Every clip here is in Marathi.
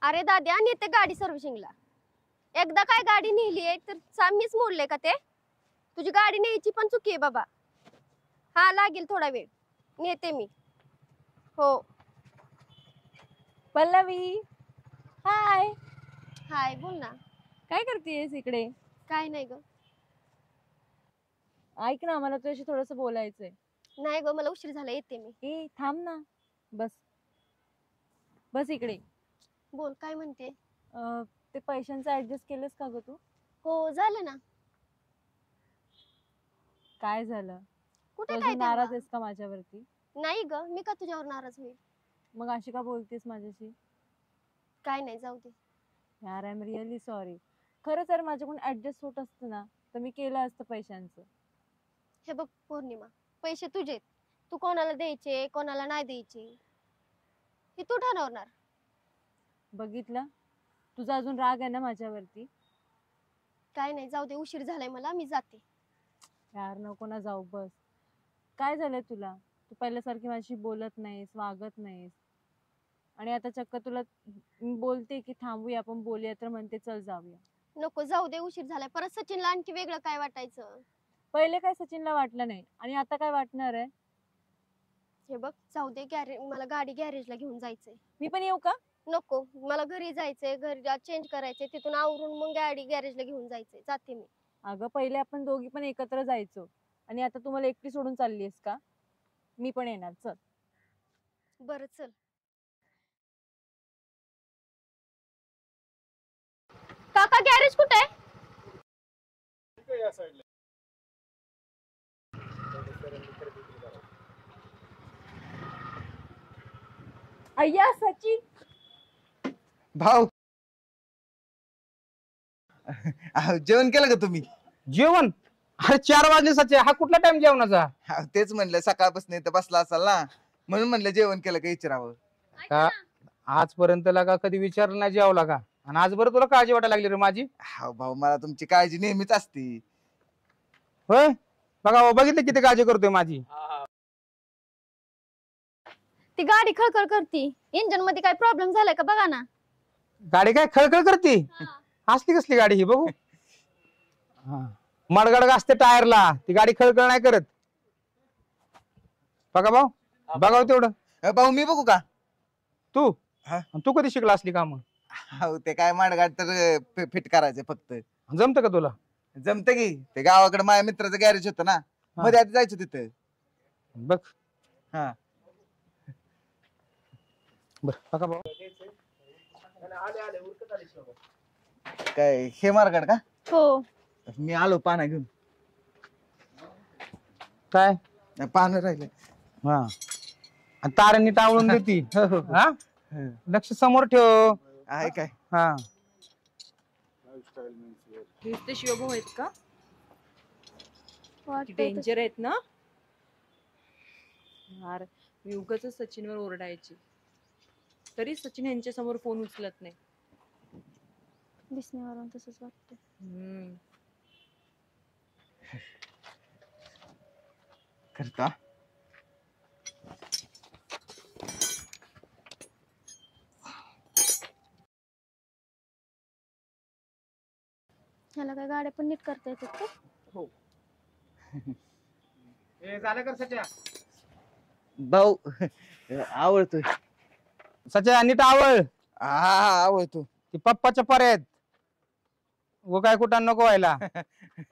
अरे दाद्या नेते गाडी सर्व्हिसिंगला. एकदा काय गाडी नेली आहे तर मीच मोडले का ते? तुझी गाडी न्यायची पण चुकी आहे बाबा. हा लागेल थोडा वेळ, नेते मी. हो. पल्लवी, हाय. हाय, बोल ना. काय करतेयस इकडे? काय नाही ग. ऐक ना, मला तुझ्याशी थोडंसं बोलायचंय. नाही ग, मला उशीर झाला, येते मी. ए थांब ना, बस बस इकडे. बोल, काय म्हणते? ते पैशांचं ऍडजस्ट केलंस का ग तू? हो, झालं ना. काय झालं? कुठे काय नाराज आहेस का माझ्यावरती? नाही ग, मी का तुझ्यावर नाराज होईल? मग अशी का बोलतेस माझ्याशी? काय नाही, जाऊ दे. यार, आय एम रिअली सॉरी. खरं तर माझ्याकडून ऍडजस्ट होत असतं ना तर मी केलं असतं पैशांचं. हे बघ पौर्णिमा, पैसे तुझेत. तू कोणाला द्यायचे कोणाला नाही द्यायचे हे तू ठरवणार. बघितलं, तुझा अजून राग आहे ना माझ्यावरती? काय नाही, जाऊ दे, उशीर झालाय मला, मी जाते. यार नको ना जाऊ, बस. काय झालंय तुला? तू पहिल्यासारखी माझी बोलत नाहीस, वागत नाहीस. आणि आता चक्क तुला बोलते की थांबूया, आपण बोलूया, तर म्हणते चल जाऊया. नको, जाऊ दे, उशीर झालाय. परत सचिनला आणखी वेगळं काय वाटायचं? पहिले काय सचिनला वाटलं नाही आणि आता काय वाटणार आहे? हे बघ, जाऊ दे, मला गाडी गॅरेजला घेऊन जायचंय. मी पण येऊ का? नको, मला घरी जायचंय, घरी चेंज करायचंय, तिथून आवरून मग गाडी गॅरेजला घेऊन जायचंय. जाते मी. अगं पहिले आपण दोघी पण एकत्र जायचो आणि आता तुम्हाला एकटी सोडून चाललीस का? मी पण येणार, चल. बरं, चल. काका, गॅरेज कुठे आहे? अय्या सचिन. भाऊ, जेवण केलं का तुम्ही? जेवण? अरे 4 वाजले सचे, हा कुठला टाइम जेवणाचा? तेच म्हणलं, सकाळपासून इथं बसला असाल ना, म्हणून म्हणलं जेवण केलं का विचारावं. का आजपर्यंत लागा कधी विचारलं नाही जेवला का? आणि आज बरं तुला काळजी वाटायला लागली रे माझी? हा भाऊ, मला तुमची काळजी नेहमीच असते. होय, बघा बघितलं किती काळजी करतोय माझी. ती गाडी खळखळ करती, इंजन मध्ये काय प्रॉब्लेम झालाय का बघा ना. गाडी काय खळखळ करते? असली कसली गाडी ही बघू. मडगड असते टायरला, ती गाडी खळखळ नाही करत. बघा भाऊ, बघाव तेवढं. भाऊ, मी बघू का? तू हा? तू कधी शिकला असली काम? ते काय माडगाड तर फिट करायचे फक्त. जमतं का तुला? जमत की. ते गावाकडे माझ्या मित्राचं गॅरेज होतं ना, मध्ये आधी जायचं तिथं. बघ. हा, बर बघा भाऊ. काय हे मार्गाड का? हो. मी आलो पाना घेऊन. काय पानं राहिले. हा, आणि तारांनी टावळून देती. हा, लक्ष समोर ठेव. आहे काय? हा, हेच ते शिवभाऊ आहेत का? वाटतंय डेंजर आहेत ना यार. मी उगाच सचिनवर ओरडायची, तरी सचिन यांच्या समोर फोन उचलत नाही. दिसण्यावरून तसंच वाटतं. करता ह्याला काय गाड्या पण नीट करता येतात का? हो. हे झालं कर सच्या. भाऊ, आवडतोय. सच्या नीट आवड. हा, आवडतो. ती पप्पाच्या पर्यात व काय कुठं नको व्हायला.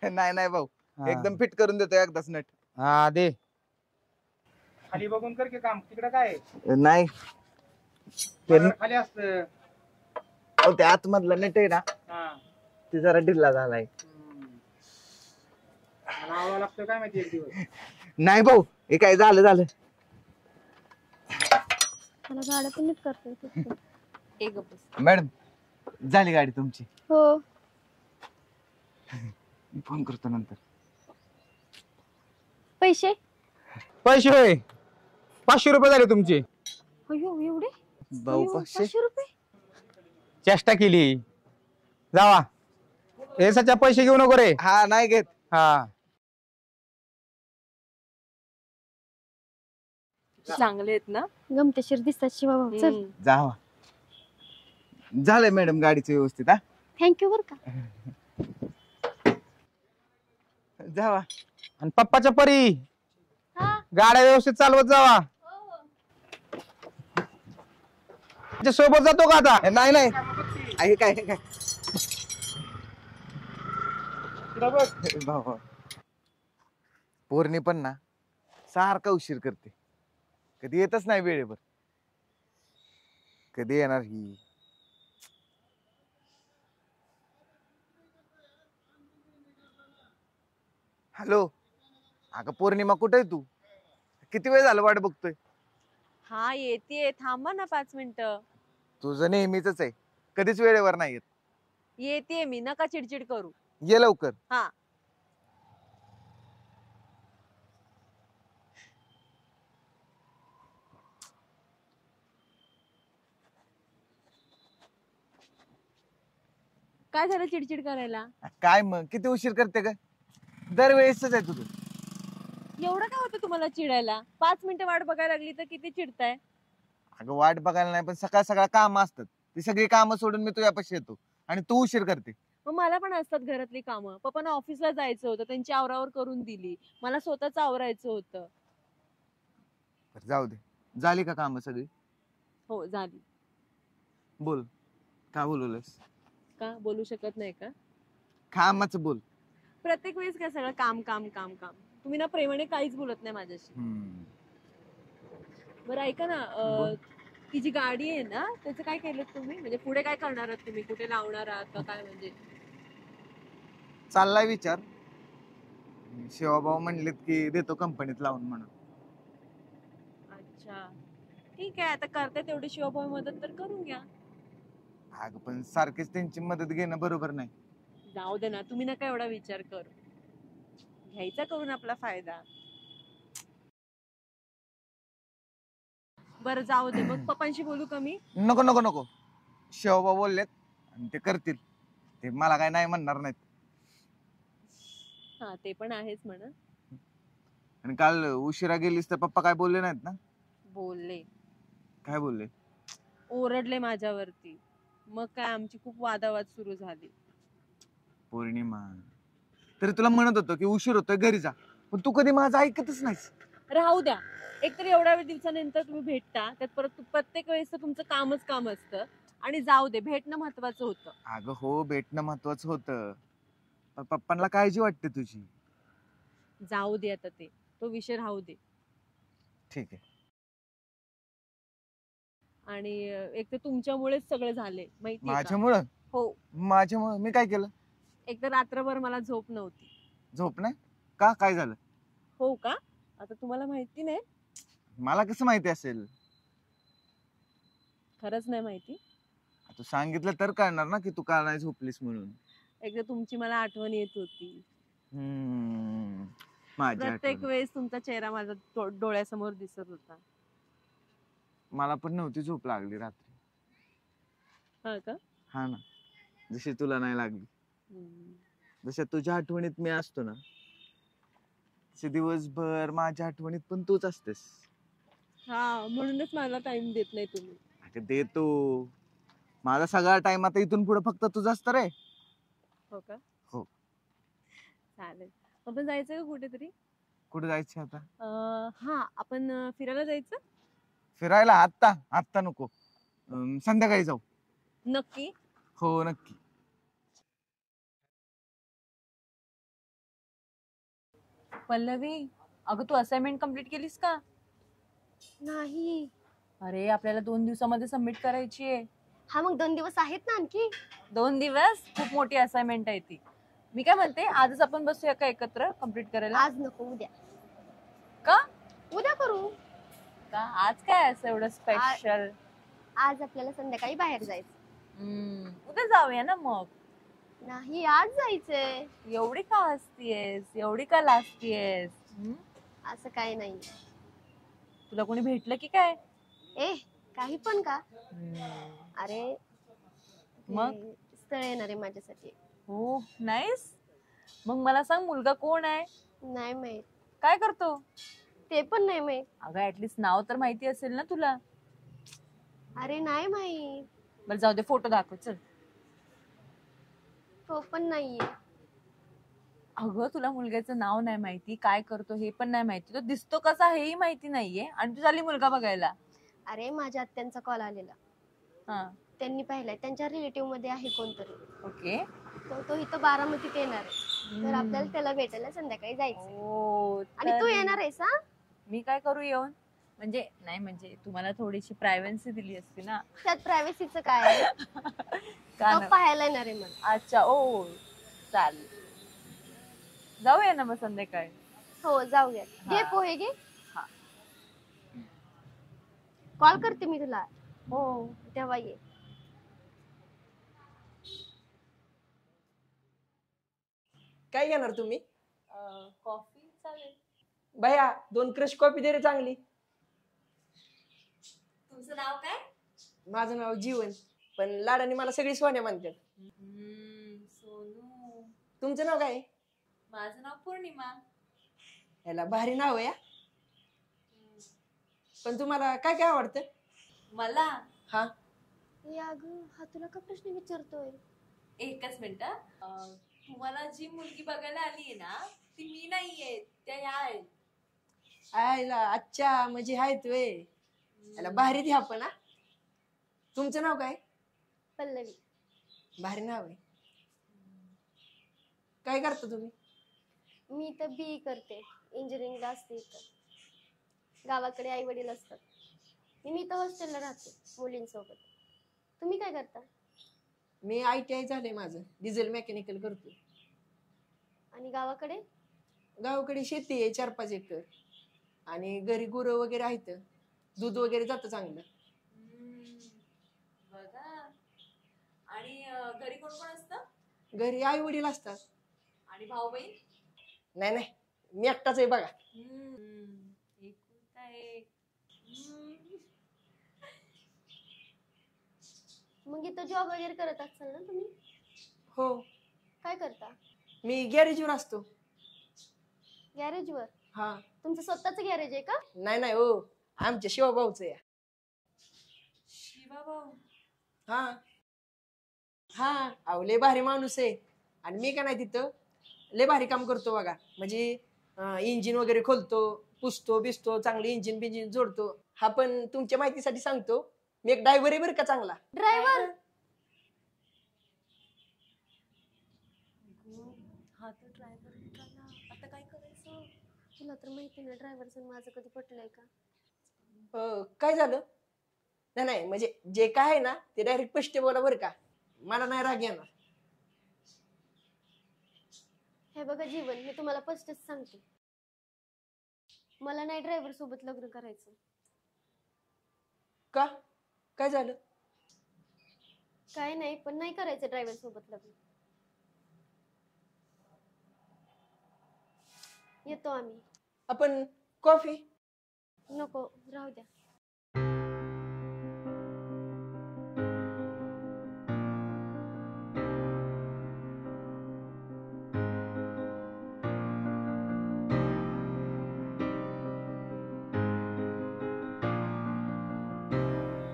नाही नाही भाऊ, हा. एकदम फिट करून देतो एकदाच नट. हा दे. खाली बघून कर की काम. तिकडे काय नाही, खाली असत. ते आतमधला नट आहे ना, ते जरा ढिल्ला झालाय. लागतोय काय माहिती एक दिवस. नाही भाऊ, हे काय झालं झालं. मला गाड्या पण नीट करता येतात. एक बस. मॅडम, झाली गाडी तुमची. हो. मी फोन करतो नंतर. पैसे? पैसे होय, 500 रुपये झाले तुमचे. अयो, एवढे? भाऊ, अयो, 500? 500 रुपये? चेष्टा केली. जावा, हे सच्या पैसे घेऊ नको रे. हा, नाही घेत. हा, चांगले आहेत ना? गमतेशीर दिसतात शिवा भाऊ. चल. जावा. झालंय मॅडम गाडीचं व्यवस्थित. हा थँक्यू बर का. जावा. आणि पप्पाच्या परी हा गाड्या व्यवस्थित चालवत जावा. त्याच्या सोबत जातो का आता? नाही नाही आहे काय भाऊ पोरणी पण ना सारखा उशीर करते, कधी येतच नाही वेळेवर. कधी येणार ही? हॅलो, अगं पौर्णिमा कुठे आहे तू? किती वेळ झालं वाट बघतोय. हा येते, थांबा ना 5 मिनिटं. तुझं नेहमीच आहे, कधीच वेळेवर नाही येत. येते मी, नका चिडचिड करू. ये लवकर. हा. काय झालं चिडचिड करायला? काय मग किती उशीर करते ग? दरवेळेसच आहे तुझं. एवढं काय होतं तुम्हाला चिडायला? 5 मिनिटं वाट बघायला लागली तर किती चिडताय? अगं वाट बघायला नाही, पण सकाळ सकाळ काम असतात, ती सगळी कामं सोडून मी तुझ्यापाशी येतो आणि तू उशीर करते. मग मला पण असतात घरातली कामं. पप्पांना ऑफिसला जायचं होतं, त्यांची आवरावर करून दिली. मला स्वतःच आवरायचं होतं. बरं, जाऊ दे. झाली का कामं सगळी? हो झाली. बोल, का बोलवलंस? का बोलू शकत नाही का? कामाचं बोल. प्रत्येक वेळेस काय सगळं काम काम काम काम. तुम्ही ना प्रेमाने काहीच बोलत नाही माझ्याशी. बरं ऐका ना, बोल. ती जी गाडी आहे ना, त्याचं काय केलं तुम्ही? म्हणजे पुढे काय करणार आहात तुम्ही? कुठे लावणार आहात का काय? म्हणजे चाललाय विचार. शिवाभाऊ म्हणलेत की देतो कंपनीत लावून म्हणून. अच्छा ठीक आहे, आता करते तेवढी शिवभाऊ मदत तर करून घ्या. अगं पण सारखीच त्यांची मदत घेणं बरोबर नाही. जाऊ दे ना, तुम्ही नका एवढा विचार करू. घ्यायचा करून आपला फायदा. बरं जाऊ दे, मग पप्पांशी बोलू का मी? नको नको नको, शिवाभाऊ बोललेत आणि ते करतील. ते मला काय नाही म्हणणार नाहीत. हा ते पण आहेच म्हणा. आणि काल उशिरा गेलीस तर पप्पा काय बोलले नाहीत ना? बोलले, काय बोलले? ओरडले माझ्यावरती. मग काय आमची खूप वादावाद सुरू झाली. पौर्णिमा, तरी तुला म्हणत होतो की उशीर होतोय घरी जा, पण तू कधी माझं ऐकतच नाहीस. राहू द्या, एकतर एवढ्या दिवसानंतर तुम्ही भेटता, त्यात परत प्रत्येक वेळेस तुमचं कामच काम असतं. आणि जाऊ दे, भेटणं महत्वाचं होतं. अगं हो, भेटणं महत्वाचं होतं, पण पप्पांना काळजी वाटते तुझी. जाऊ दे आता, तो विषय राहू दे. ठीक आहे. आणि एक तर तुमच्यामुळेच सगळं झाले माहिती. माझ्यामुळं? हो. माझ्यामुळं? मी काय केलं? एक तर रात्रभर मला झोप नव्हती. झोप नाही का? काय झालं? हो का? आता तुम्हाला माहिती नाही? मला कसं माहिती असेल? खरंच नाही माहिती? तू सांगितलं तर कळणार ना की तू का नाही झोपलीस म्हणून. एकदा तुमची मला आठवण येत होती. माझ्या प्रत्येक आठवण. वेळेस तुमचा चेहरा माझ्या डोळ्यासमोर दिसत होता. मला पण नव्हती झोप लागली रात्री. हा का? हा ना, जशी तुला नाही लागली. जशा तुझ्या आठवणीत मी असतो ना, तसे दिवसभर माझ्या आठवणीत पण तूच असतेस. हा, म्हणूनच मला टाइम देत नाही तुम्ही. अगं देतो, माझा सगळा टाइम आता इथून पुढे फक्त तुझा असतं रे. हो का? हो. चालेल, आपण जायचं का कुठेतरी? कुठे जायचं आता? हा, आपण फिरायला जायचं. फिरायला? आत्ता? आत्ता नको, संध्याकाळी जाऊ. नक्की? हो नक्की. पल्लवी, अगं तू असाइनमेंट कम्प्लीट केलीस का? नाही. अरे आपल्याला 2 दिवसामध्ये सबमिट करायची आहे. हा मग 2 दिवस आहेत ना आणखी. 2 दिवस? खूप मोठी असाइनमेंट आहे ती. मी काय म्हणते, आजच आपण बसूया का एकत्र कम्प्लीट करायला? आज नको, उद्या. का? उद्या करू. का आज काय असं एवढं स्पेशल? आज आपल्याला संध्याकाळी बाहेर जायचं. उद्या जाऊया ना मग. नाही, आज जायचंय. एवढी का हसतीयेस, एवढी का लाजतीयेस? असं काही नाही. तुला कोणी भेटलं की काय? काही पण का? अरे मग स्थळ येणार आहे माझ्यासाठी. हो, नाईस. मग मला सांग, मुलगा कोण आहे? नाही माहित. काय करतो? ते पण नाही माहित. अगं ऍटलीस्ट नाव तर माहिती असेल ना तुला. अरे नाही माहित. बरं जाऊ दे, फोटो दाखव चल. तो पण नाहीये. अगं तुला मुलग्याचं नाव नाही माहिती, काय करतो हे पण नाही माहिती, तो दिसतो कसा हेही माहिती नाहीये आणि तू चालली मुलगा बघायला. अरे माझ्या आत्यांचा कॉल आलेला, हा त्यांनी पाहिलाय, त्यांच्या रिलेटिव्ह मध्ये आहे कोणतरी. ओके. तो इथं बारामतीत येणार आहे, तर आपल्याला त्याला भेटायला संध्याकाळी जायचं. ओ, आणि तू येणार आहेस हा? मी काय करू येऊन? म्हणजे नाही, म्हणजे तुम्हाला थोडीशी प्रायव्हन्सी दिली असती ना. त्यात प्रायव्हसीचं काय आहे? का तो ना? पाहायला येणार आहे मला. अच्छा, ओ चालेल, जाऊया ना मग संध्याकाळी. हो जाऊया. घे हा. पोहे घे. हा. कॉल करते मी तुला, हो. तेव्हा ये. काय घेणार तुम्ही? कॉफी चालेल. भैया 2 क्रश कॉफी दे रे चांगली. तुमचं नाव काय? माझं नाव जीवन, पण लाडाने मला सगळी सोन्या म्हणतात. सोनू. तुमचं नाव काय? माझं नाव पौर्णिमा. याला भारी नाव आहे हा. पण तुम्हाला काय काय आवडतं? मला हा ए अगं, हा तुला का प्रश्न विचारतोय? एकच मिनिट. तुम्हाला जी मुलगी बघायला आलीये ना, ती मी नाहीये, त्या ह्या आहेत. आयला अच्छा, म्हणजे आहेत वे. याला भारी द्या आपण हा. तुमचं नाव काय? पल्लवी. भारी नाव आहे. काय करता तुम्ही? मी तर BE करते, इंजिनिअरिंगला असते इथं. गावाकडे आई वडील असतात. मी इथं हॉस्टेलला राहते मुलींसोबत. तुम्ही काय करता? मी ITI झालंय माझं, डिझेल मेकॅनिकल करतो. आणि गावाकडे? गावाकडे शेती आहे 4-5 एकर, आणि घरी गुरं वगैरे आहेत, दूध वगैरे जातं चांगलं. बघा. आणि घरी कोण कोण असतं? घरी आई वडील असतात. आणि भाऊ बहीण? नाही नाही, मी एकटाच आहे बघा. एकुलता एक. मग इथं जॉब वगैरे करत असाल ना तुम्ही? हो, काय करता? मी गॅरेजवर असतो. गॅरेजवर? हा. तुमचं स्वतःच गॅरेज आहे का? नाही नाही हो, आमच्या शिवभाऊचं या. शिवा भाऊ. हा हा, अहो लय भारी माणूस आहे. आणि मी का नाही तिथं लय भारी काम करतो बघा. म्हणजे इंजिन वगैरे खोलतो, पुसतो बिसतो, चांगलं इंजिन बिंजिन जोडतो. हा, पण तुमच्या माहितीसाठी सांगतो, मी एक ड्रायव्हर आहे बरं का चांगला. ड्रायव्हर? हा तर ड्रायव्हर निघाला, आता काय करायचं? तुला तर माहिती ना ड्रायव्हरचं माझं कधी पटलंय का? काय झालं? नाही नाही, म्हणजे जे काय आहे ना ते डायरेक्ट स्पष्ट बोला बरं का, मला नाही राग येणार. हे बघा जीवन, मी तुम्हाला स्पष्टच सांगते, मला नाही ड्रायव्हर सोबत लग्न करायचं. का? काय झालं? काय नाही, पण नाही करायचं ड्रायव्हर सोबत लग्न. येतो आम्ही. आपण कॉफी? नको, राहू द्या.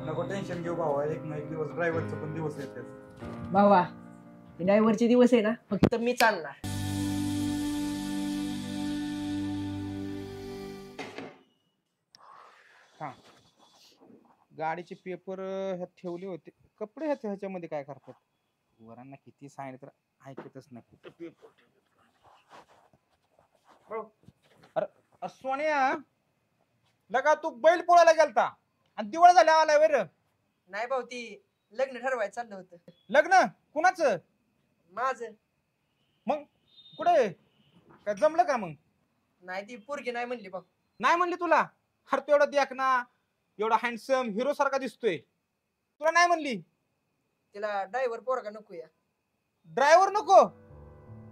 नको टेन्शन घेऊ भावा, एक ना एक दिवस ड्रायव्हरचा पण दिवस येते. भावा, ड्रायव्हरचे दिवस आहे ना फक्त मी चालणार. गाडीचे पेपर ह्यात ठेवले होते, कपडे ह्यात ह्याच्यामध्ये काय करतात? वरांना किती सांगितलं तर ऐकतच नाही. कुठं पेपर अरे सोन्या, लगा तू बैल पोळायला गेलता आणि दिवाळ झाल्या आलाय वर. नाही भाऊ, ती लग्न ठरवायचं चाललं होतं. लग्न कुणाचं? माझं. मग कुठे काय जमलं का? मग नाही, ती पोरगी नाही म्हणली भाऊ. नाही म्हणली तुला? अरे तू एवढा देख ना, एवढा हँडसम हिरो सारखा दिसतोय, तुला नाही म्हणली? तिला ड्रायव्हर पोरगा नको या. ड्रायव्हर नको?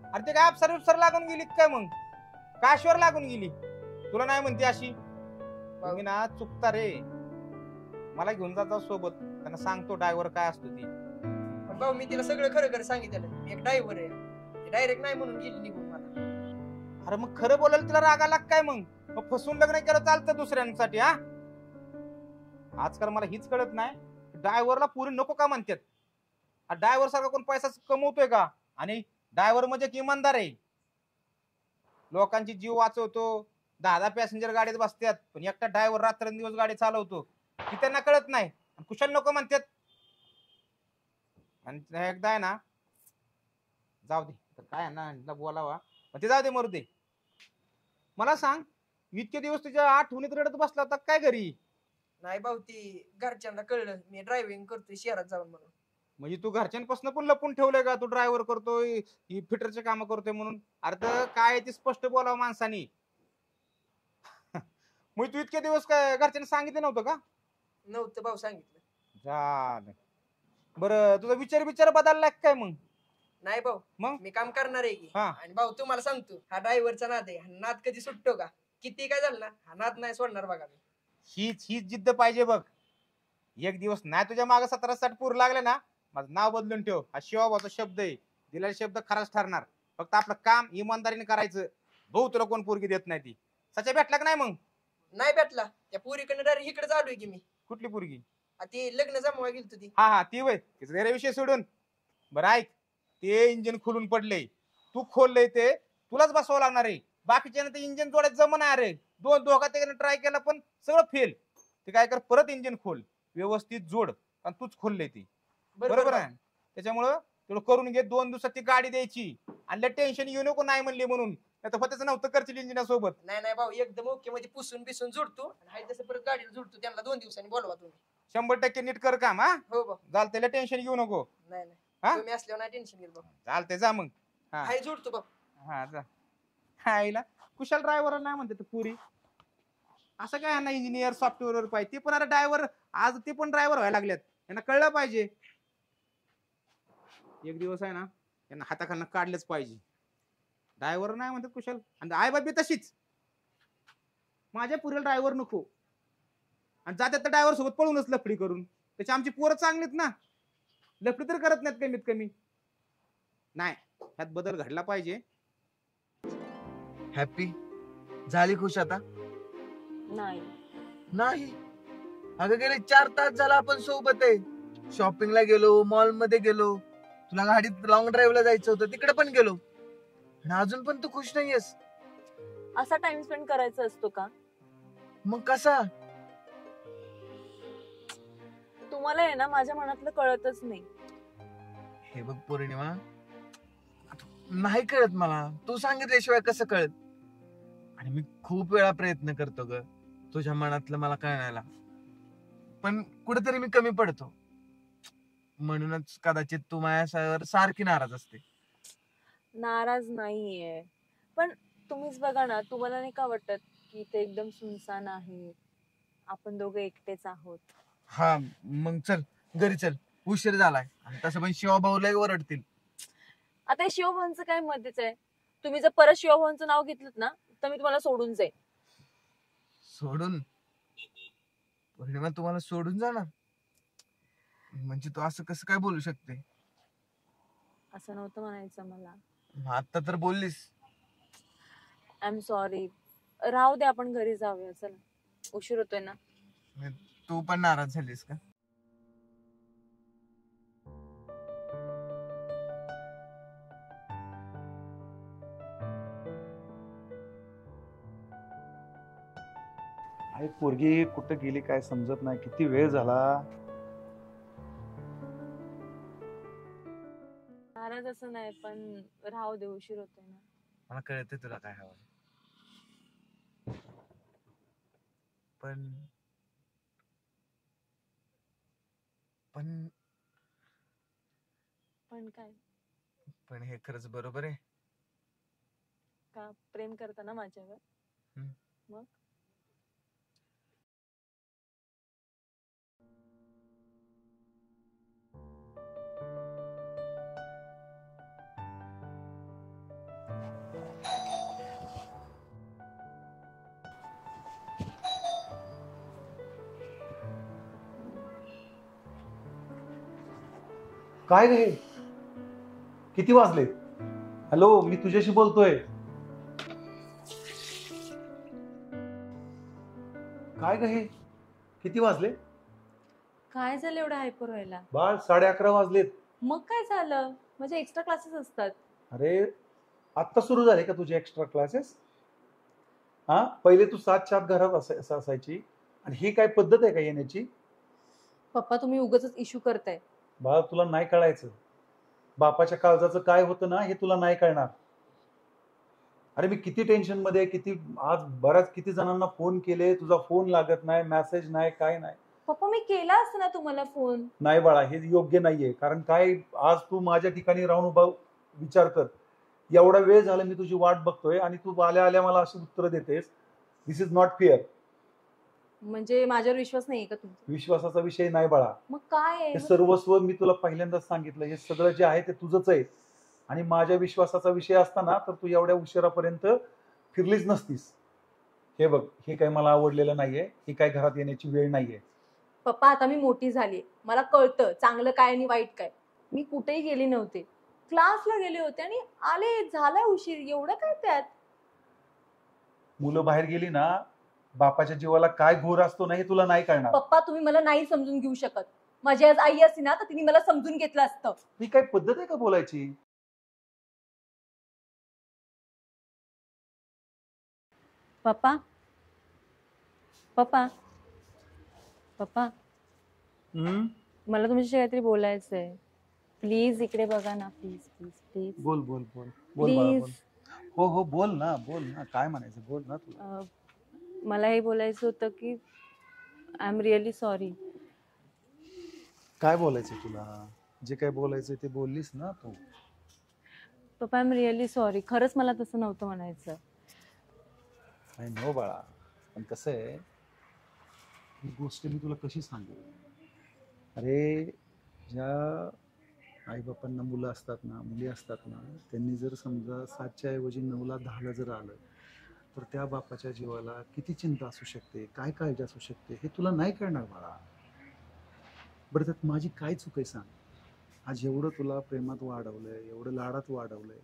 अरे ते काय अफसर बिफसर लागून गेली काय? मग काशवर लागून गेली, तुला नाही म्हणते अशी? तुम्ही ना चुकता रे. मला घेऊन जाता सोबत, त्यांना सांगतो ड्रायव्हर काय असतो ती. पण भाऊ, मी तिला सगळं खरं खरं सांगितलं, मी एक ड्रायव्हर आहे. डायरेक्ट नाही म्हणून गेली निघून मला. अरे मग खरं बोलायला तिला राग आला काय? मग फसून लग्न केलं चालतं दुसऱ्यांसाठी? हा, आजकाल मला हीच कळत नाही, ड्रायव्हरला पुरी नको का म्हणतात? ड्रायव्हर सारखा कोण पैसा कमवतोय का? आणि ड्रायव्हर म्हणजे एक इमानदार आहे, लोकांची जीव वाचवतो. 10 पॅसेंजर गाडीत बसतात, पण एकटा ड्रायव्हर रात्रंदिवस गाडी चालवतो, ती त्यांना कळत नाही. कुशल नको म्हणतात. आणि एकदा आहे ना, जाऊ दे तर काय आहे ना बोलावा, पण ते जाऊ दे, मरू दे. मला सांग, इतके दिवस तुझ्या आठवणीत रडत बसला होता काय घरी? नाही भाऊ, ती घरच्यांना कळलं मी ड्रायव्हिंग करतोय शहरात जाऊन म्हणून. म्हणजे तू घरच्यांपासून पण लपून ठेवलंय का तू ड्रायव्हर करतोय, ही फिटरचे काम करतोय म्हणून? अरे काय ते स्पष्ट बोलावं माणसानी. मग तू इतके दिवस काय घरच्यांना सांगितलं नव्हतं का? नव्हतं भाऊ सांगितलं. झालं. बरं, तुझा विचार बदलला काय मग? नाही भाऊ, मग? मी काम करणार आहे की. हा. आणि भाऊ तुम्हाला सांगतो, हा ड्रायव्हरचा नाद आहे, हा नाद कधी सुटतो का? किती काय झालं ना, हा नाद नाही सोडणार बघा मी. हीच जिद्द पाहिजे बघ. एक दिवस नाही तुझ्या मागे 17-60 पूर लागले ना, माझं नाव बदलून ठेव. हा शिवाबाचा शब्द आहे, दिलेला शब्द खराच ठरणार. फक्त आपलं काम इमानदारीने करायचं. भाऊ तुला कोण पोरगी देत नाही ती. सच्या भेटला का नाही मग? नाही भेटला. त्या पोरीकडे डायरेक्ट इकडे चालू की मी. कुठली पोरगी? ती लग्न जमवा गेली ती. हा ती वय, तिचा विषय सोडून. बरं ऐक, ते इंजिन खोलून पडलंय, तू खोललंय, ते तुलाच बसवावं लागणार आहे. बाकीच्या ते इंजिन जोडायचं जमणार आहे. दोघा ट्राय केला पण सगळं फेल. ते काय कर, परत इंजिन खोल, व्यवस्थित जोड, आणि तूच खोललंय ती. बरोबर आहे? त्याच्यामुळं तेवढं करून घे. 2 दिवसात ती गाडी द्यायची. आणि टेन्शन येऊ नको नाही म्हणले म्हणून, नाही तर होतच नव्हतं करशील इंजिनासोबत. नाही भाऊ, एकदम ओके मध्ये पुसून बिसून जुडतो आणि हाय तसं परत गाडीला जुडतो. त्यांना 2 दिवसांनी बोलवा तुम्ही. 100% नीट कर काम. हा हो भाऊ. चालतंय, त्याला टेन्शन घेऊ नको. नाही हा? तुम्ही असल्यावर नाही टेन्शन घेत भाऊ. चालतंय, जा मग. हाय जुडतो भाऊ. हा जा. आईला कुशल ड्रायव्हर नाही म्हणते पुरी. असं काय ना, इंजिनियर सॉफ्टवेअर पाहिजे, ते पण अरे ड्रायव्हर, आज ते पण ड्रायव्हर व्हायला लागल्यात. यांना कळलं पाहिजे. एक दिवस आहे ना, यांना हाताखालनं काढलंच पाहिजे. ड्रायव्हर नाही म्हणतात कुशल, आणि आई बाबी तशीच. माझ्या पुरेल ड्रायव्हर नको, आणि जातात तर ड्रायव्हर सोबत पळूनच लफडी करून. त्याची आमची पोरं चांगलीत ना, लफडी तर करत नाहीत कमीत कमी. नाही, ह्यात बदल घडला पाहिजे. हॅपी झाली खुश आता? नाही. नाही अगं, गेले 4 तास झाला आपण सोबत आहे. शॉपिंगला गेलो, मॉल मध्ये गेलो, तुला गाडीत लॉंग ड्राईव्हला जायचं होतं, तिकडे पण गेलो, आणि अजून पण तू खुश नाहीयेस. असा टाइम स्पेंड करायचा असतो का? मग कसा? तुम्हाला आहे ना माझ्या मनातलं कळतच नाही. हे बघ पौर्णिमा, नाही कळत मला, तू सांगितल्याशिवाय कसं कळत? आणि मी खूप वेळा प्रयत्न करतो ग तुझ्या मनातलं मला कळण्याला, पण कुठेतरी मी कमी पडतो. म्हणूनच कदाचित तू माझ्यावर सारखी नाराज असते. नाराज नाहीये, पण तुम्हीच बघा ना, तुम्हाला नाही का वाटत की ते एकदम सुनसान आहे, आपण दोघे एकटेच आहोत? हा मग चल घरी चल, उशीर झालाय. आणि तसं पण शिवभाऊ लय ओरडतील. आता शिवभाऊंचं काय मध्येच आहे? तुम्ही जर परत शिवभाऊंचं नाव घेतलं ना, तर मी तुम्हाला सोडून जाईल. सोडून? पौर्णिमा तुम्हाला सोडून जाणार म्हणजे तू असं कसं काय बोलू शकते? असं नव्हतं म्हणायचं मला. आता तर बोललीस. I am sorry. राहू दे, आपण घरी जाऊया. चला, उशीर होतोय ना. तू पण नाराज झालीस का? अरे पोरगी कुठं गेली काय समजत नाही, किती वेळ झाला. नाराज असं नाही, पण राहू दे, उशीर होतोय ना. मला कळतंय तुला काय हवं, पण पण पण काय? पण हे खरंच बरोबर आहे का प्रेम करता ना माझ्यावर? मग काय रे, किती वाजले? हॅलो, मी तुझ्याशी बोलतोय. काय ग हे, किती वाजले? काय झालं एवढं हायपर व्हायला? बाळ 11:30 वाजलेत. मग काय झालं? माझे एक्स्ट्रा क्लासेस असतात. अरे आत्ता सुरू झाले का तुझे एक्स्ट्रा क्लासेस? हा, पहिले तू 7च्या आत घरात असायची आणि ही काय पद्धत आहे का येण्याची? पप्पा तुम्ही उगाच इश्यू करताय. बाळ तुला नाही कळायचं. बापाच्या काळजाचं काय होतं ना हे तुला नाही कळणार. अरे मी किती टेन्शन मध्ये, आज बऱ्याच किती जणांना फोन केले, तुझा फोन लागत नाही, मेसेज नाही, काय नाही. पप्पा मी केला असता ना तुम्हाला फोन. नाही बाळा, हे योग्य नाहीये. कारण काय, आज तू माझ्या ठिकाणी राहून उभा विचार कर, एवढा वेळ झाला मी तुझी वाट बघतोय आणि तू आल्या आल्या मला अशी उत्तर देतेस. दिस इज नॉट फेअर. म्हणजे माझ्यावर विश्वास नाहीये का तुमचा? विश्वासाचा विषय नाही बाळा. मग काय आहे? हे सर्वस्व मी तुला पहिल्यांदाच सांगितलं, हे सगळं जे आहे ते तुझंच आहे. आणि माझ्या विश्वासाचा विषय असताना तर तू एवढ्या उशिरापर्यंत फिरलीच नसतीस. हे बघ, हे काही मला आवडलेलं नाहीये. ही काही घरात येण्याची वेळ नाहीये. पप्पा आता मी मोठी झाली, मला कळतं चांगलं काय आणि वाईट काय. मी कुठेही गेली नव्हते, क्लासला गेले होते आणि आले, झाला उशीर, एवढं काय त्यात? मुलं बाहेर गेली ना, बापाच्या जीवाला काय घोर असतो ना हे तुला नाही कळणार. पप्पा तुम्ही मला नाही समजून घेऊ शकत. माझी आज आई असती ना तर तिने मला समजून घेतलं असतं. ही काय पद्धत आहे का बोलायची? पप्पा पप्पा पप्पा मला तुमच्याशी काहीतरी बोलायचंय. प्लीज इकडे बघा ना, प्लीज प्लीज प्लीज. बोल बोल बोल बोल बाळा, बोल. प्लीज. हो हो बोल ना, बोल ना, काय म्हणायचं बोल ना तुला. मला हे बोलायचं होतं की आय एम रिअली सॉरी. काय बोलायचं तुला? जे काय बोलायचं ते बोललीस ना तू. पप्पा आय एम रिअली सॉरी. खरंच मला तसं नव्हतं म्हणायचं. आय नो बाळा, पण कसं आहे, ही गोष्ट मी तुला कशी सांगू. अरे ज्या आईबापांना मुलं असतात ना, मुली असतात ना, त्यांनी जर समजा 7च्या ऐवजी 9ला 10ला जर आलं तर त्या बापाच्या जीवाला किती चिंता असू शकते, काय काळजी असू शकते हे तुला नाही कळणार बाळा. बरं त्यात माझी काय चूक आहे सांग? आज एवढं तुला प्रेमात वाढवलंय, एवढं लाडात वाढवलंय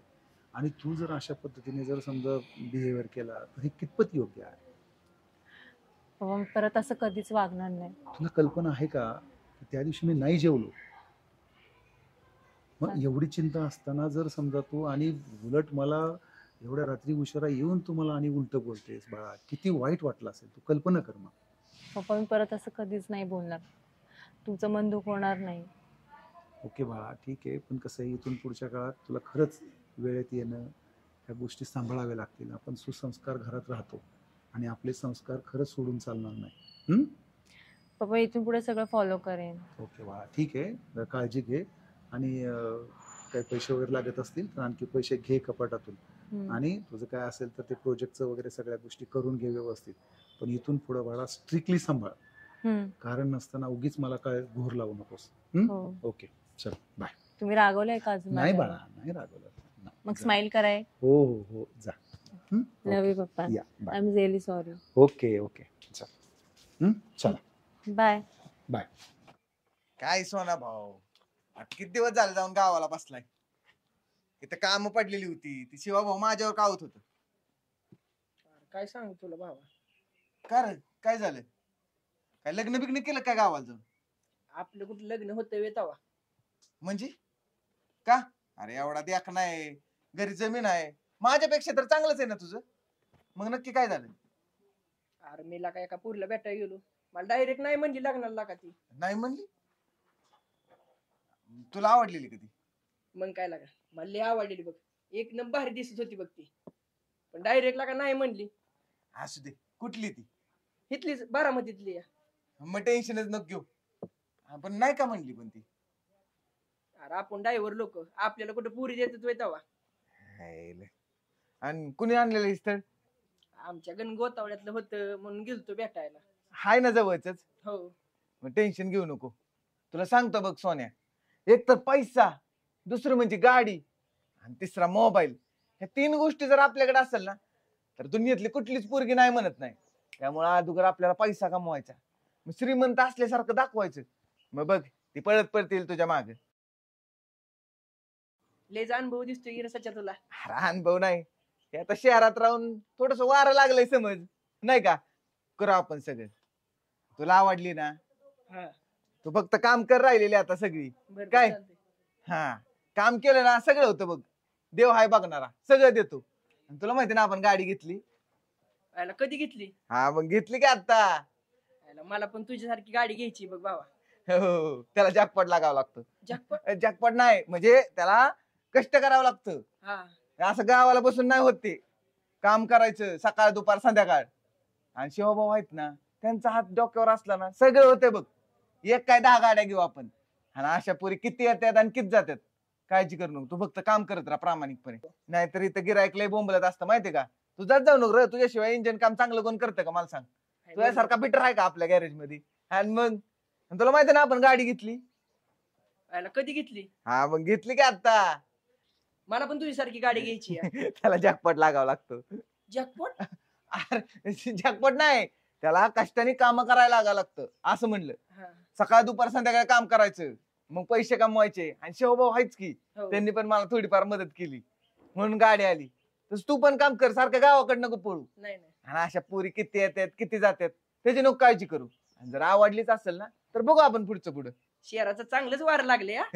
आणि तू जर अशा पद्धतीने जर समजा बिहेवियर केला तर हे कितपत योग्य आहे? पप्पा मी परत असं कधीच वागणार नाही. तुला कल्पना आहे का की त्या दिवशी मी नाही जेवलो. मग एवढी चिंता असताना जर समजा तू आणि उलट मला एवढ्या रात्री उशिरा येऊन तू मला आणि उलट बोलतेस बाळा, किती वाईट वाटलं असेल. तू कल्पना कर मग. पप्पा मी परत असं कधीच नाही बोलणार. तुमचं मन दुखवणार नाही. ओके बाळा, ठीक आहे. पण कसं आहे, इथून पुढच्या काळात तुला खरंच वेळेत येणं, ह्या गोष्टी सांभाळाव्या लागतील. आपण सुसंस्कार घरात राहतो आणि आपले संस्कार खरंच सोडून चालणार नाही. पप्पा इथून पुढे सगळं फॉलो करेन. ओके बाळा, ठीक आहे. जरा काळजी घे आणि काही पैसे वगैरे लागत असतील तर आणखी पैसे घे कपाटातून आणि तुझं काय असेल तर ते प्रोजेक्टचं वगैरे सगळ्या गोष्टी करून घे व्यवस्थित. पण इथून पुढे बाळा स्ट्रिक्टली सांभाळ. कारण नसताना उगीच मला काय घोर लावू नकोस. ओके चल बाय. तुम्ही रागवलाय का अजून? नाही बाळा, नाही रागवलं. मग स्माइल कराय. हो हो हो जा. लव यू पप्पा. या आय bye. Am really sorry. Okay okay चल. चला बाय. बाय. काय सोना भाऊ, किती दिवस झाले जाऊन गावाला बसलाय. इथं काम पडलेली होती, ती शिवा भाऊ माझ्यावर कावत होत. काय सांगू तुला भावा, काय काय झालं? काय लग्न बिग्न केलं काय गावाला जाऊन? आपलं कुठं लग्न होतं वे तवा. म्हणजे का? अरे एवढा देख नाही, घरी जमीन आहे, माझ्यापेक्षा तर चांगलंच आहे ना तुझं. मग नक्की काय झालं? अरे मी लाका एका पुरला भेटायला गेलो, मला डायरेक्ट नाही म्हणली लग्नाला लागा ती. नाही म्हणली? तुला आवडलेली कधी? मग काय लागा, मला लई आवडलेली बघ, एक नंबर भारी दिसत होती बघ ती. पण डायरेक्ट लागा नाही म्हणली. असू दे, कुठली ती? इथलीच बारामतीतली. मग टेन्शनच नको घेऊ. पण नाही का म्हणली पण ती? अरे आपण ड्रायव्हर लोक, आपल्याला कुठं पुरी देतात वे तवा. आणि कुणी आणलेलं स्थळ? आमच्या गणगोतावड्यातलं होतं म्हणून गेलतो भेटायला. हाय ना जवळच. हो. मग टेन्शन घेऊ नको. तुला सांगतो बघ सोन्या, एक तर पैसा, दुसरं म्हणजे गाडी आणि तिसरा मोबाईल. ह्या 3 गोष्टी जर आपल्याकडे असेल ना तर दुनियेतली कुठलीच पोरगी नाही म्हणत नाही. त्यामुळे अगोदर आपल्याला पैसा कमवायचा, मग श्रीमंत असल्यासारखं दाखवायचं. मग बघ ती पळत पडतील तुझ्या मागे. लयच अनुभव दिसतोय की रसाच्या तुला. अरे अनुभव नाही, हे आता शहरात राहून थोडस वारं लागलंय समज, नाही का? करू आपण सगळं. तुला आवडली ना हा. तू फक्त काम कर राहिलेली आता सगळी. बरं, काय? चालतंय. हा काम केलं ना सगळं होतं बघ. देव हाय बघणारा, सगळं देतो. आणि तुला माहिती ना आपण गाडी घेतली. याला कधी घेतली? हा मग घेतली की आता. याला मला पण तुझ्यासारखी गाडी घ्यायची बघ बाबा. हो त्याला जॅकपॉट लागावं लागतं. जॅकपॉट? जॅकपॉट नाही म्हणजे त्याला कष्ट करावं लागतं. हा असं गावाला बसून नाही होत ते. काम करायचं सकाळ दुपार संध्याकाळ. आणि शिवभाऊ आहेत ना त्यांचा हात डोक्यावर असला ना सगळं होते बघ. एक काय 10 गाड्या घेऊ आपण. आणि अशा पुरी किती येतात आणि किती जातात. काळजी करू नको, तू फक्त काम करत राहा प्रामाणिकपणे. नाहीतर इथं गिरायक लय बोंबलत असतं माहितीये का. तू जात जाऊ नको रे, तुझ्याशिवाय इंजिन काम चांगलं कोण करतं का मला सांग. तुझ्यासारखा बिटर आहे का आपल्या गॅरेज मध्ये. आणि मग तुला माहिती ना आपण गाडी घेतली. याला कधी घेतली? हा मग घेतली की आता. मला पण तुझ्यासारखी गाडी घ्यायची आहे. त्याला जॅकपॉट लागावं लागतो. जॅकपॉट? अरे जॅकपॉट नाही, त्याला कष्टाने काम करायला लागावं लागतं असं म्हणलं. हा सकाळ दुपार संध्याकाळ काम करायचं, मग पैसे कमवायचे. आणि शिवभाऊ आहेच की, हो. त्यांनी पण मला थोडीफार मदत केली म्हणून गाडी आली. तस तू पण काम कर, सारखं गावाकडे नको पळू. नाही नाही आणि अशा पुरी किती येतात किती जातात त्याची नको काळजी करू. आणि जर आवडलीच असेल ना तर बघू आपण पुढचं पुढं. शहराचं चांगलंच वार लागले. हा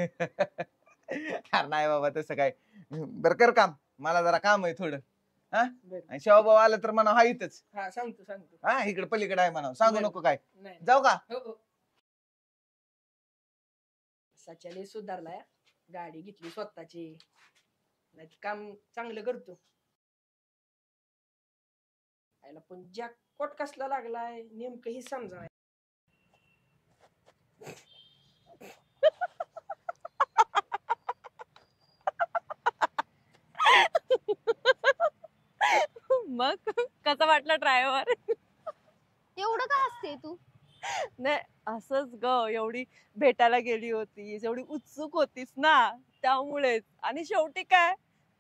अरे नाही बाबा तसं काय. बरं कर काम, मला जरा काम आहे थोडं. हा बरं. आणि शिवभाऊ आलं तर म्हणा हा इथंच. हा सांगतो सांगतो. हा इकडे पलीकडे आहे म्हणा, सांगू बरं. नको काय. नाही जाऊ का? हो हो. सच्याने सुधारलाय, गाडी घेतली स्वतःची. नाही काम चांगलं करतो. याला पण जॅकपॉट कसला लागलाय नेमकं ही समजा. मग कसा वाटला ड्रायव्हर? एवढं काय असते तू? नाही असंच ग, एवढी भेटायला गेली होतीस, एवढी उत्सुक होतीस ना त्यामुळेच. आणि शेवटी काय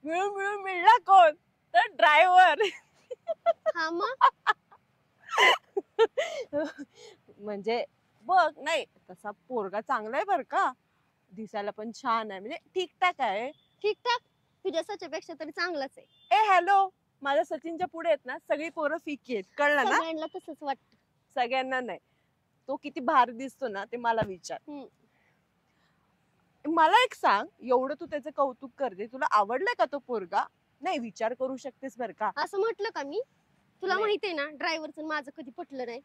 मिळून मिळून मिळला कोण तर ड्रायव्हर. हा मग म्हणजे बघ, नाही तसा पोरगा चांगला आहे बर का, दिसायला पण छान आहे, म्हणजे ठीकठाक आहे. ठीकठाक? तुझ्या सच्यापेक्षा तरी चांगलाच आहे. ए हॅलो, माझ्या सचिनच्या पुढे आहेत ना सगळी पोरं फिकी आहेत, कळलं ना. सगळ्यांना तसंच वाटतं. सगळ्यांना नाही. तो किती भारी दिसतो ना ते मला विचार. हम्म. मला एक सांग, एवढं तू त्याचं कौतुक करते, तुला आवडलाय का तो पोरगा? नाही विचार करू शकतेस बर का. असं म्हटलं का मी? तुला नाही. माहितीये ना ड्रायव्हरचं माझं कधी पटलं नाही.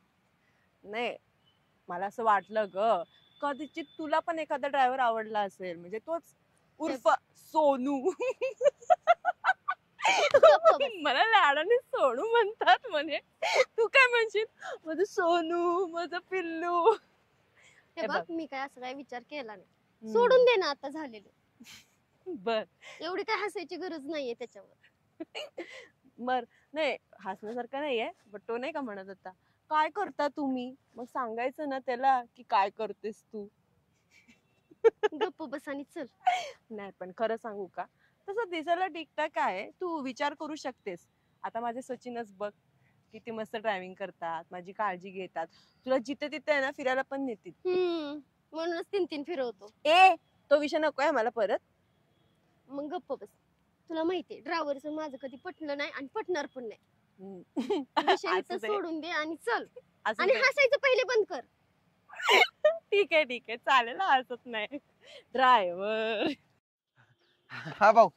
नाही मला असं वाटलं ग, कदाचित तुला पण एखादा ड्रायव्हर आवडला असेल, म्हणजे तोच उर्फ सोनू. गप्प बस. मला लाडाने सोनू म्हणतात म्हणे, तू काय म्हणशील माझं सोनू माझं पिल्लू. हे हे बघ बघ. मी काय असं काय विचार केला नाही. सोडून दे ना आता झालेलं. बर एवढी काय हसायची गरज नाहीये त्याच्यावर. बर नाही हसण्यासारखं नाहीये, बट तो नाही का म्हणत होता काय करता तुम्ही, मग सांगायचं ना त्याला की काय करतेस तू. गप्प बस आणि चल. नाही पण खरं सांगू का, तसं दिसायला ठीकठाक आहे, तू विचार करू शकतेस. आता माझे सचिनच बघ, किती मस्त ड्रायव्हिंग करतात, माझी काळजी घेतात, तुला जिथे तिथे आहे ना फिरायला पण नेतील. म्हणूनच 3-3 फिरवतो. ए तो विषय नको आहे मला परत. मग गप्प बस. तुला माहितीये ड्रायव्हरचं माझं कधी पटलं नाही आणि पटणार पण नाही. विषय असू इथं दे, सोडून दे आणि चल. असू आणि दे. हसायचं पहिले बंद कर. ठीक आहे चालेल, हसत नाही. ड्रायव्हर हा भाऊ.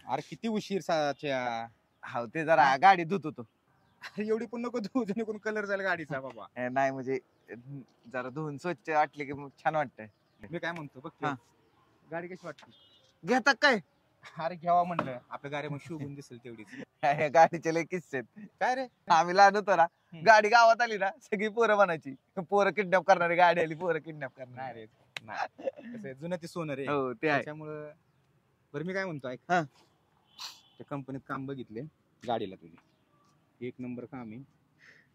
अरे किती उशीर साच्या. हा ते जरा गाडी धुत होतो. अरे एवढी पण नको धुऊ, जेणेकरून कलर जाईल गाडीचा बाबा. नाही म्हणजे जरा धुवून स्वच्छ वाटले की मग छान वाटतंय. मी काय म्हणतो बघ हा. गाडी कशी वाटते? घेतात काय? अरे घ्यावा म्हणलं, आपल्या गाडी मग शोभून दिसेल तेवढीच. गाडीचे लय किस्से आहेत. काय रे? आम्ही लहान होतो ना, गाडी गावात आली ना सगळी पोरं म्हणायची पोरं किडनॅप करणारी गाडी आली, पोरं किडनॅप नाही करणार. रे, नाही. कसं आहे, जुनं ते सोनं रे. हो ते आहे. त्याच्यामुळं बरं मी काय म्हणतो ऐक, हा. त्या कंपनीत काम बघितले गाडीला तुझी, एक नंबर काम आहे,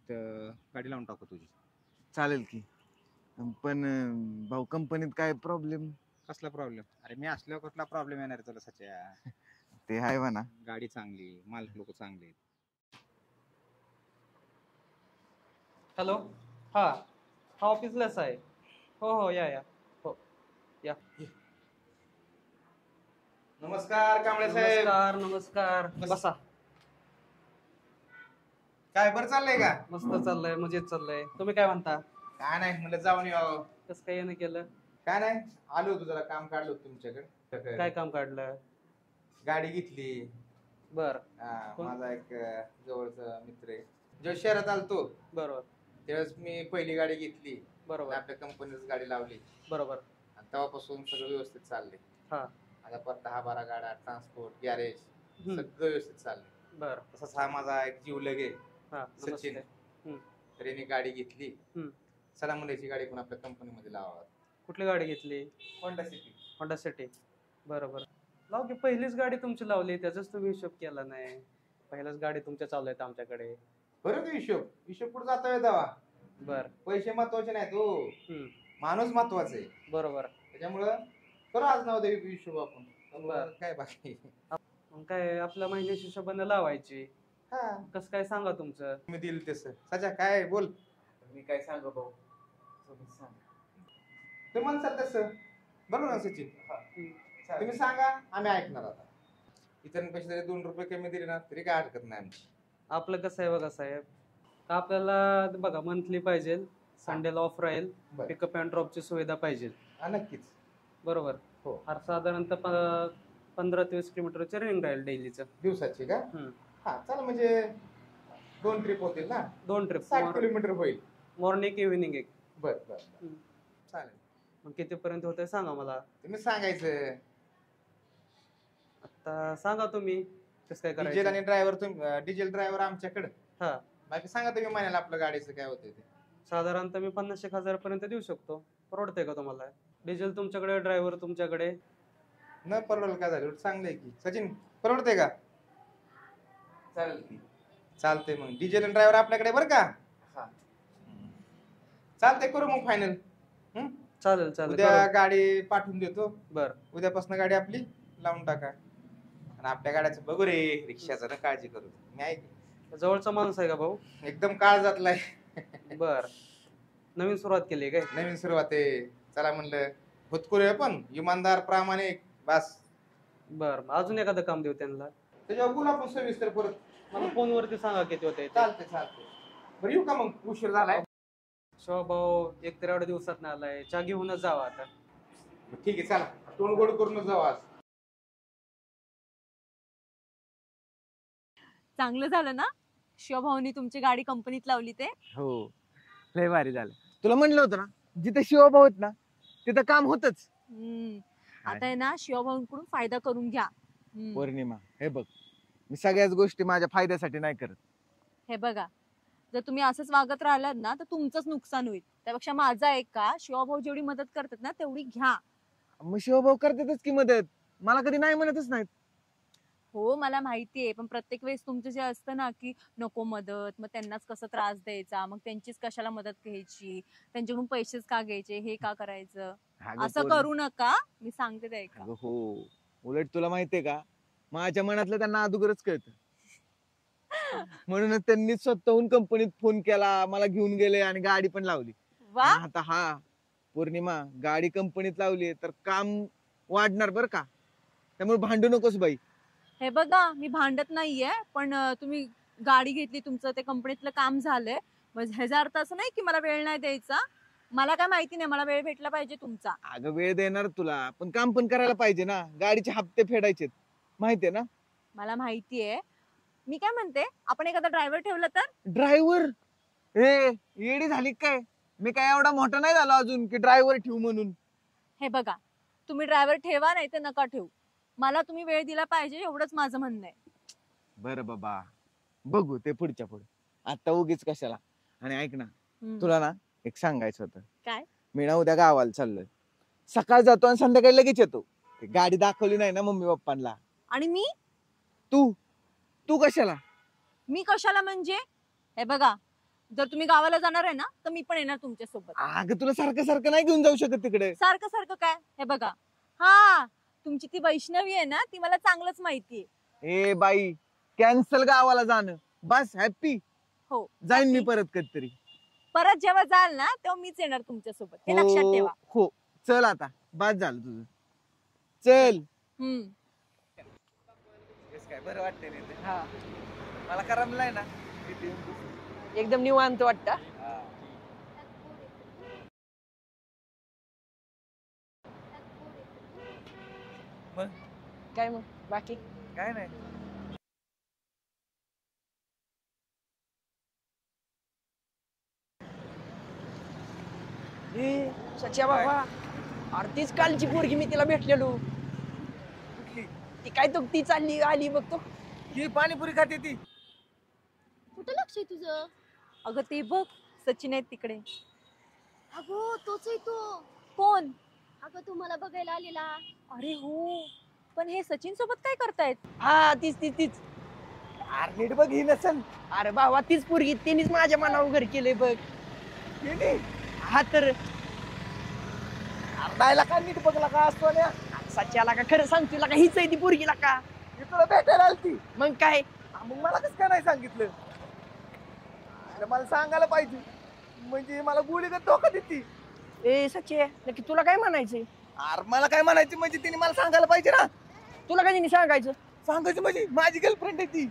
तर गाडी लावून टाकू तुझी. चालेल की. पण भाऊ कंपनीत काय प्रॉब्लेम? कसला प्रॉब्लेम? अरे मी असल्यावर कुठला प्रॉब्लेम येणार तुला सच्या. ते आहे म्हणा. गाडी चांगली, मालक लोक चांगले. हॅलो. हा हा ऑफिसलाच आहे. हो हो या या हो या. नमस्कार कांबळे साहेब. नमस्कार नमस्कार. बसा. काय बरं चाललंय का? मस्त चाललंय, मजेत चाललंय. तुम्ही काय म्हणता? काय नाही म्हणलं जाऊन यावं. कसं काय येणं केलं? काय नाही, आलो होतो जरा, काम काढलं होतं तुमच्याकडे. काय काम काढलं? गाडी घेतली. बर. कोण? माझा एक जवळचा मित्र आहे, जो शहरात आलतो बरोबर त्यावेळेस मी पहिली गाडी घेतली. बरोबर आपल्या कंपनीच गाडी लावली बरोबर. आणि तेव्हापासून सगळं व्यवस्थित चाललंय. हा. आता परत 10-12 गाड्या, ट्रान्सपोर्ट, गॅरेज हम्म. सगळं व्यवस्थित चाललंय. बर. तसाच हा माझा एक जीव लगे हा सचिन, नमस्ते. तर याने गाडी घेतली. हम्म. चला म्हणायची गाडी पण आपल्या कंपनीमध्ये लावा. कुठली गाडी घेतली? Honda city. Honda city. बरोबर. लाव की, पहिलीच गाडी तुमची लावली, त्याचाच तुम्ही हिशोब केला नाही. पहिल्याच गाडी तुमच्या चालू आहेत आमच्याकडे. बरं तो हिशोब कुठं जाता येतावा. बर. पैसे महत्वाचे नाही, तो हम्म. माणूस महत्वाचा आहे. बरोबर. त्याच्यामुळं करू आज नाव देवी हिशोब आपण. बरं. काय बाकी. मग काय आपल्या महिन्याच्या हिशोबाने लावायची. हा, कसं काय सांगा तुमचं. मी दिल तसं. सचा काय बोल. मी काय सांगू भाऊ, तुम्ही सांगा. तुम्ही म्हणसाल तसं बरोबर ना सचिन. तुम्ही सांगा, आम्ही ऐकणार. आता इतरांपेक्षा जरी 2 रुपये कमी दिले ना तरी काय हरकत नाही आमची. आपलं कसं आहे बघा साहेब, आपल्याला बघा मंथली पाहिजे, संडेला ऑफ राहील, बरं. पिकअप अँड ड्रॉपची सुविधा पाहिजे. हा, नक्कीच. बरोबर. हो. हर साधारणतः 15 ते 20 किलोमीटरचं रनिंग राहील डेलीचं. दिवसाची का? हम्म. हा, चला म्हणजे 2 ट्रिप होतील ना. 2 ट्रिप, 60 किलोमीटर होईल. मॉर्निंग इव्हिनिंग एक. बर बर. हम्म. चालेल, मग कितीपर्यंत होतंय सांगा मला. तुम्ही सांगायचं. आता सांगा तुम्ही कसं काय डिझेल करायचं. आणि ड्रायव्हर, डिझेल ड्रायव्हर आमच्याकडे. हा. बाकी सांगा तुम्ही महिन्याला आपलं गाडीचं काय होतंय ते. साधारणतः मी 50,000 पर्यंत देऊ शकतो. परवडतंय का तुम्हाला? डिझेल तुमच्याकडे, ड्रायव्हर तुमच्याकडे. न परवडेल का झालं, चांगलं आहे की. सचिन परवडतंय का? चालेल की. चालतंय मग, डिझेल आणि ड्रायव्हर आपल्याकडे बरं का. हा. चालतंय, करू मग फायनल. चालेल चालेल. उद्या करू. गाडी पाठवून देतो. बर. उद्यापासून गाडी आपली लावून टाका. आणि आपल्या गाड्याचं बघू रे, रिक्षाचं ना काळजी करू. मी ऐक, जवळचा माणूस आहे का भाऊ? एकदम काळजातलाय. बर. नवीन सुरुवात केली काय? नवीन सुरुवात आहे. चला म्हणलं होतकुरे पण इमानदार, प्रामाणिक, बस. बर. अजून एखादं काम देऊ त्यांना. त्याच्यावर बोला आपण सविस्तर परत. मला फोनवरती सांगा किती होते. चालतंय. बरं, येऊ का मग, उशीर झालाय. भाऊ एक तर एवढ्या दिवसात नाही आलाय, चहा घेऊनच जावा आता. ठीक आहे, चला तोंड गोड करूनच जाऊ आज. चांगलं झालं ना शिवभाऊनी तुमची गाडी कंपनीत लावली ते. हो, लय भारी झालं. तुला म्हणलं होतं ना, जिथे शिवभाऊ आहेत ना तिथं काम होतच. आता आहे ना शिवभाऊंकडून फायदा करून घ्या. पौर्णिमा, हे बघ, मी सगळ्याच गोष्टी माझ्या फायद्यासाठी नाही करत. हे बघा, जर तुम्ही असंच वागत राहिलात ना तर तुमचंच नुकसान होईल. त्यापेक्षा माझा एक का, शिवभाऊ जेवढी मदत करतात ना तेवढी घ्या. मग शिवभाऊ करतातच की मदत, मला कधी नाही म्हणतच नाहीत. हो मला माहितीये, पण प्रत्येक वेळेस तुमचं जे असतं ना की नको मदत, मग त्यांनाच कसं त्रास द्यायचा, मग त्यांचीच कशाला मदत घ्यायची, त्यांच्याकडून पैसेच का घ्यायचे, हे का करायचं, अगं असं पौर्णिमा, करू नका. मी सांगते ते ऐका. अगं हो, उलट तुला माहितीये का, माझ्या मनातलं त्यांना अगोदरच कळतं. म्हणूनच त्यांनी स्वतःहून कंपनीत फोन केला, मला घेऊन गेले आणि गाडी पण लावली. वा, आणि आता हा पौर्णिमा, गाडी कंपनीत लावली तर काम वाढणार बर का, त्यामुळे भांडू नकोस बाई. हे बघा मी भांडत नाहीये, पण तुम्ही गाडी घेतली, तुमचं ते कंपनीतलं काम झालंय, मग ह्याचा अर्थ असं नाही की मला वेळ नाही द्यायचा. मला काय माहिती नाही, मला वेळ भेटला पाहिजे तुमचा. अगं वेळ देणार तुला, पण काम पण करायला पाहिजे ना, गाडीचे हप्ते फेडायचे माहितीये ना. मला माहितीये. मी काय म्हणते, आपण एखादा ड्रायव्हर ठेवला तर. ड्रायव्हर? ए येडी झाली काय, मी काय एवढा मोठा नाही झालो अजून की ड्रायव्हर ठेवू म्हणून. हे बघा, तुम्ही ड्रायव्हर ठेवा नाही तर नका ठेवू, मला तुम्ही वेळ दिला पाहिजे एवढंच माझं म्हणणं आहे. बरं बाबा, बघू ते पुढच्या पुढे, आता उगीच कशाला. आणि ऐक ना, हम्म. तुला ना एक सांगायचं होतं. काय? मी ना उद्या गावाला चाललोय, सकाळ जातो आणि संध्याकाळी लगेच येतो. ते गाडी दाखवली नाही ना मम्मी पप्पांना. आणि मी तू कशाला? मी कशाला म्हणजे, हे बघा, जर तुम्ही गावाला जाणार आहे ना तर मी पण येणार तुमच्या सोबत. अगं तुला सारखं सारखं नाही घेऊन जाऊ शकत तिकडे. सारखं सारखं काय, हे बघा, हा तुमची ती वैष्णवी आहे ना, ती मला चांगलंच माहितीये. ए बाई, कॅन्सल गावाला जाणं, बस हॅपी. हो, जाईन मी happy. परत कधीतरी. परत जेव्हा जाल ना तेव्हा मीच येणार तुमच्या सोबत, हे लक्षात ठेवा. हो, चल आता, बस झालं तुझं, चल. काय बरं वाटतंय रे ते. मला करमलाय ना. एकदम निवांत वाटतं. मग? काय मग बाकी? काय नाही. सच्या बाबा, अरे तीच कालची पोरगी मी तिला भेटलेलो. कुठली? ती काय तो ती चालली आली बघतो. ही पाणीपुरी खाते ती. कुठं लक्ष आहे तुझं? अगं ते बघ सचिन आहेत तिकडे. अगो तोच आहे तो. कोण? अगं तू मला बघायला आलेला. अरे हो, पण हे सचिन सोबत काय करतायत? हा तीच तीच तीच. अरे नीट बघ ही नसन. अरे बाबा तीच पोरगी, तिनेच माझ्या मनावर घर केलंय बघ. हा तर अर्धायला का नीट बघला का असतो ना. सच्याला का खरं सांग तुला का हीच आहे ती पोरगीला का? मी तुला भेटायला आलती. मग काय? मग मला कसं काय नाही सांगितलं? अरे मला सांगायला पाहिजे. म्हणजे मला गोळी का धोका देते. ए सचे नक्की तुला काय म्हणायचंय? अरे मला काय म्हणायचं म्हणजे तिने मला सांगायला पाहिजे ना. तुला काय तिने सांगायचं? सांगायचं म्हणजे माझी गर्लफ्रेंड आहे ती.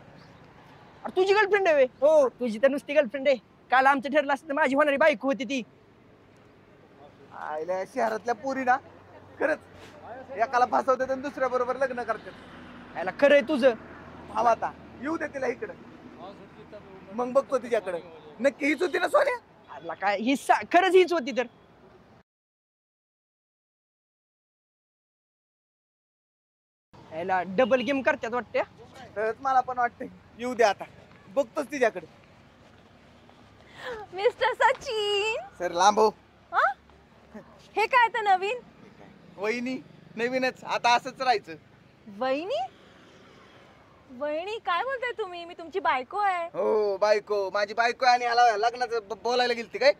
अरे तुझी गर्लफ्रेंड आहे व्हय? हो. तुझी तर नुसती गर्लफ्रेंड आहे. काल आमचं ठरलं असतं माझी होणारी बायको होती ती. आयला शहरातल्या पोरी ना खरंच एकाला फसवतात आणि दुसऱ्या बरोबर लग्न करतात. याला खरंय तुझं. थांब आता येऊ दे तिला इकडं. मग बघतो तिच्याकडे. नक्की हीच होती ना सोन्या? अरे काय ही खरंच हीच होती तर. याला डबल गेम करतात वाटते. तरच मला पण वाटतंय. येऊ दे आता. बघतोच तिच्याकडे. मिस्टर सचिन, सर लांब हो. हे काय तर नवीन? वहिनी नवीनच आता असंच राहायचं. वहिनी? वहिनी काय बोलताय तुम्ही? मी तुमची बायको आहे. हो बायको, माझी बायको आहे आणि ह्याला लग्नाचं बोलायला गेलती काय?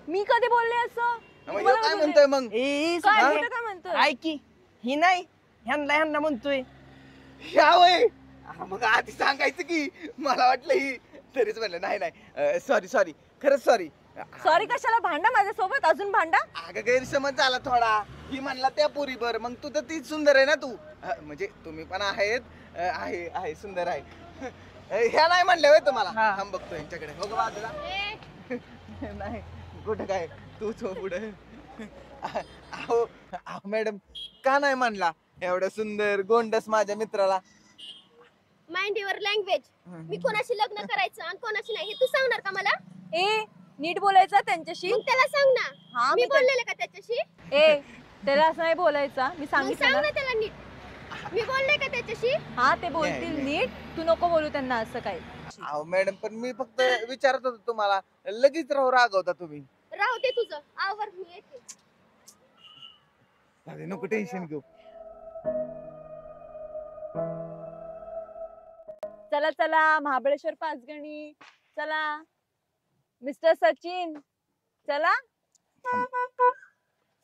मी कधी बोलले असं? मग तुम्हाला ह्यो काय बोलले? म्हणतोय मग? ए काय हा? बोलतोय, काय म्हणतोय? ऐक की ही नाही ह्यांना म्हणतोय. ह्या वय मग आधी सांगायचं की. मला वाटलं ही तरीच म्हणलं नाही नाही सॉरी खरंच सॉरी. सॉरी कशाला? भांडा माझ्यासोबत, अजून भांडा. अगं गैरसमज झाला थोडा. ही म्हणला त्या पोरी बर मग तू तर तीच सुंदर आहे ना तू. म्हणजे तुम्ही पण आहेत. आहे सुंदर आहे. ह्या नाही म्हणल्या होय तुम्हाला? हा. थांब बघतो यांच्याकडे. हो का बाजूला? नाही कुठं काय तूच हो पुढे. अहो मॅडम का नाही म्हणला एवढं सुंदर गोंडस माझ्या मित्राला? Mind your language. मी कोणाशी लग्न करायचं आणि कोणाशी नाही हे तू सांगणार का मला? ए नीट बोलायचं त्यांच्याशी. मग त्याला सांग ना. हा मी बोललेले का त्याच्याशी? ए त्याला असं नाही बोलायचं. मी मग सांगितलं सांग ना. ना त्याला नीट. मी बोलले का त्याच्याशी? हा ते बोलतील नाही. नीट. तू नको बोलू त्यांना असं काही. अहो मॅडम पण मी फक्त विचारत होतो तुम्हाला. लगेच रागवता तुम्ही. राहू दे तुझं. आवर मी येते. अरे नको टेन्शन घेऊ. चला चला महाबळेश्वर पाचगणी चला. मिस्टर सचिन चला